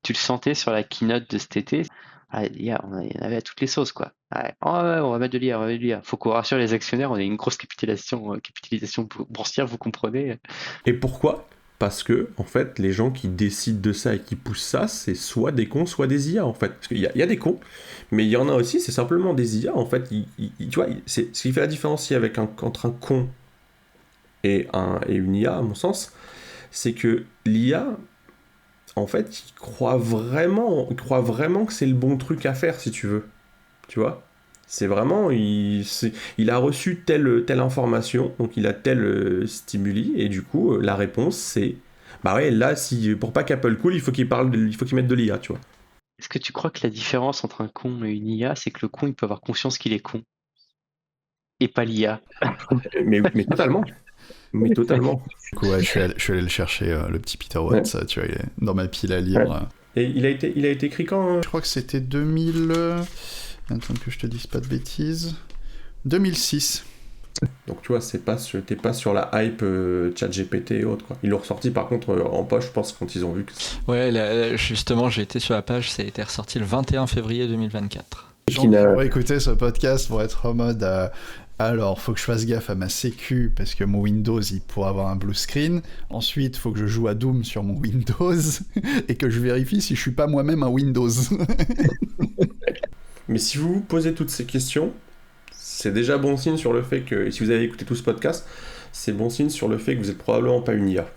tu le sentais sur la keynote de cet été. Ah, il y en avait à toutes les sauces, quoi. Ouais, oh, ouais, on va mettre de l'IA, on va mettre de l'IA. Faut qu'on rassure les actionnaires, on a une grosse capitalisation boursière, vous comprenez. Et pourquoi? Parce que, en fait, les gens qui décident de ça et qui poussent ça, c'est soit des cons, soit des IA, en fait. Parce qu'il y a des cons, mais il y en a aussi, c'est simplement des IA, en fait. Tu vois, c'est ce qui fait la différence entre un con et une IA, à mon sens, c'est que l'IA, en fait, il croit vraiment que c'est le bon truc à faire, si tu veux. Tu vois? C'est vraiment, il a reçu telle information, donc il a tel stimuli, et du coup, la réponse, c'est, bah ouais, là, pour pas qu'Apple coule, il faut qu'il mette de l'IA, tu vois. Est-ce que tu crois que la différence entre un con et une IA, c'est que le con, il peut avoir conscience qu'il est con, et pas l'IA? mais totalement. Mais totalement. Du coup, ouais, je suis allé le chercher, le petit Peter Watts, ouais. Tu vois, il est dans ma pile à lire. Ouais. Et il a été écrit quand Je crois que c'était 2000... Attends que je te dise pas de bêtises. 2006. Donc tu vois, t'es pas sur la hype ChatGPT et autres, quoi. Ils l'ont ressorti par contre en poche, je pense, quand ils ont vu que... Ouais, justement, j'ai été sur la page, ça a été ressorti le 21 février 2024. Les gens vont écouter ce podcast vont être en mode... alors, faut que je fasse gaffe à ma sécu parce que mon Windows, il pourrait avoir un blue screen. Ensuite, faut que je joue à Doom sur mon Windows et que je vérifie si je suis pas moi-même un Windows. Mais si vous vous posez toutes ces questions, c'est déjà bon signe sur le fait que, et si vous avez écouté tout ce podcast, c'est bon signe sur le fait que vous êtes probablement pas une IA.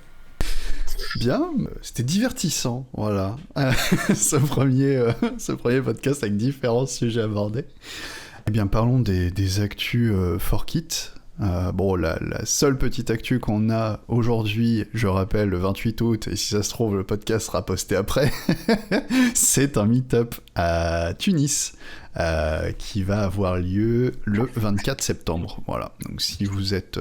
Bien, c'était divertissant, voilà. ce premier podcast avec différents sujets abordés. Eh bien, parlons des actus Forkit. Bon, la seule petite actu qu'on a aujourd'hui, je rappelle, le 28 août, et si ça se trouve, le podcast sera posté après, c'est un meet-up à Tunis qui va avoir lieu le 24 septembre. Voilà, donc si vous êtes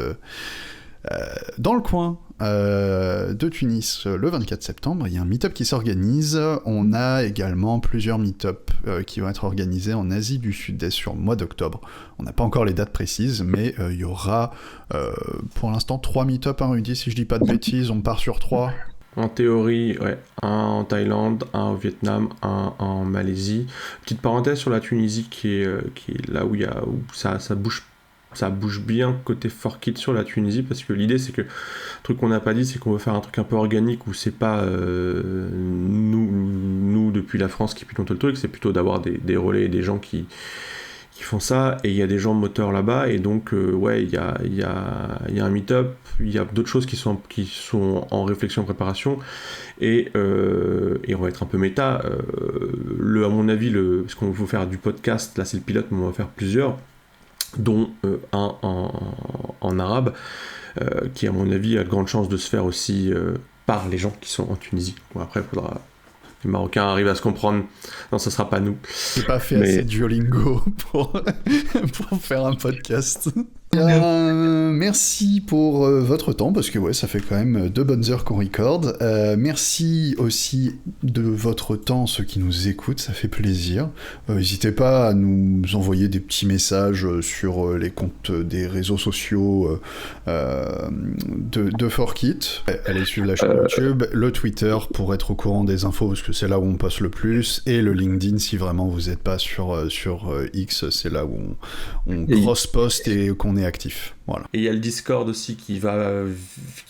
dans le coin de Tunis le 24 septembre, il y a un meet-up qui s'organise. On a également plusieurs meet-up qui vont être organisés en Asie du Sud-Est sur le mois d'octobre. On n'a pas encore les dates précises, mais il y aura pour l'instant 3 meet-up, hein, Rudy, si je dis pas de bêtises, on part sur 3. En théorie, ouais, un en Thaïlande, un au Vietnam, un en Malaisie. Petite parenthèse sur la Tunisie qui est là où ça bouge bien côté Forkit sur la Tunisie, parce que l'idée c'est que, le truc qu'on n'a pas dit, c'est qu'on veut faire un truc un peu organique où c'est pas nous depuis la France qui pilotons le truc, c'est plutôt d'avoir des relais et des gens qui font ça, et il y a des gens moteurs là-bas, et donc ouais, il y a un meet-up, il y a d'autres choses qui sont en réflexion, en préparation, et on va être un peu méta, à mon avis, parce qu'on veut faire du podcast, là c'est le pilote, mais on va faire plusieurs, dont un en arabe, qui à mon avis a de grandes chances de se faire aussi par les gens qui sont en Tunisie. Bon, après, il faudra... Les Marocains arrivent à se comprendre. Non, ce sera pas nous. J'ai pas fait assez de Duolingo pour faire un podcast. Merci pour votre temps, parce que ouais, ça fait quand même 2 bonnes heures qu'on record. Merci aussi de votre temps, ceux qui nous écoutent, ça fait plaisir. N'hésitez pas à nous envoyer des petits messages sur les comptes des réseaux sociaux de Forkit. Allez suivre la chaîne YouTube, le Twitter pour être au courant des infos, parce que c'est là où on poste le plus, et le LinkedIn si vraiment vous n'êtes pas sur X, c'est là où on cross-post et qu'on est actif. Voilà. Et il y a le Discord aussi qui va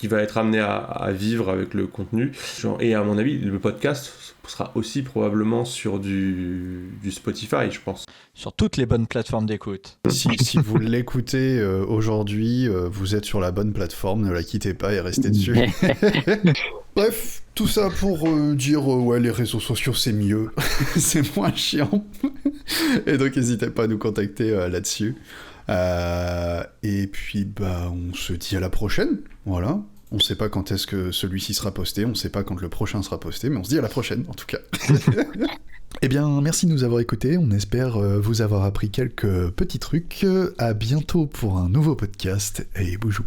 être amené à vivre avec le contenu. Et à mon avis, le podcast sera aussi probablement sur du Spotify, je pense. Sur toutes les bonnes plateformes d'écoute. Si vous l'écoutez aujourd'hui, vous êtes sur la bonne plateforme, ne la quittez pas et restez dessus. Bref, tout ça pour dire ouais, les réseaux sociaux c'est mieux, c'est moins chiant. Et donc n'hésitez pas à nous contacter là-dessus. Et puis on se dit à la prochaine, voilà. On sait pas quand est-ce que celui-ci sera posté, on sait pas quand le prochain sera posté, mais on se dit à la prochaine en tout cas. Eh bien, merci de nous avoir écoutés, on espère vous avoir appris quelques petits trucs. À bientôt pour un nouveau podcast, et boujou.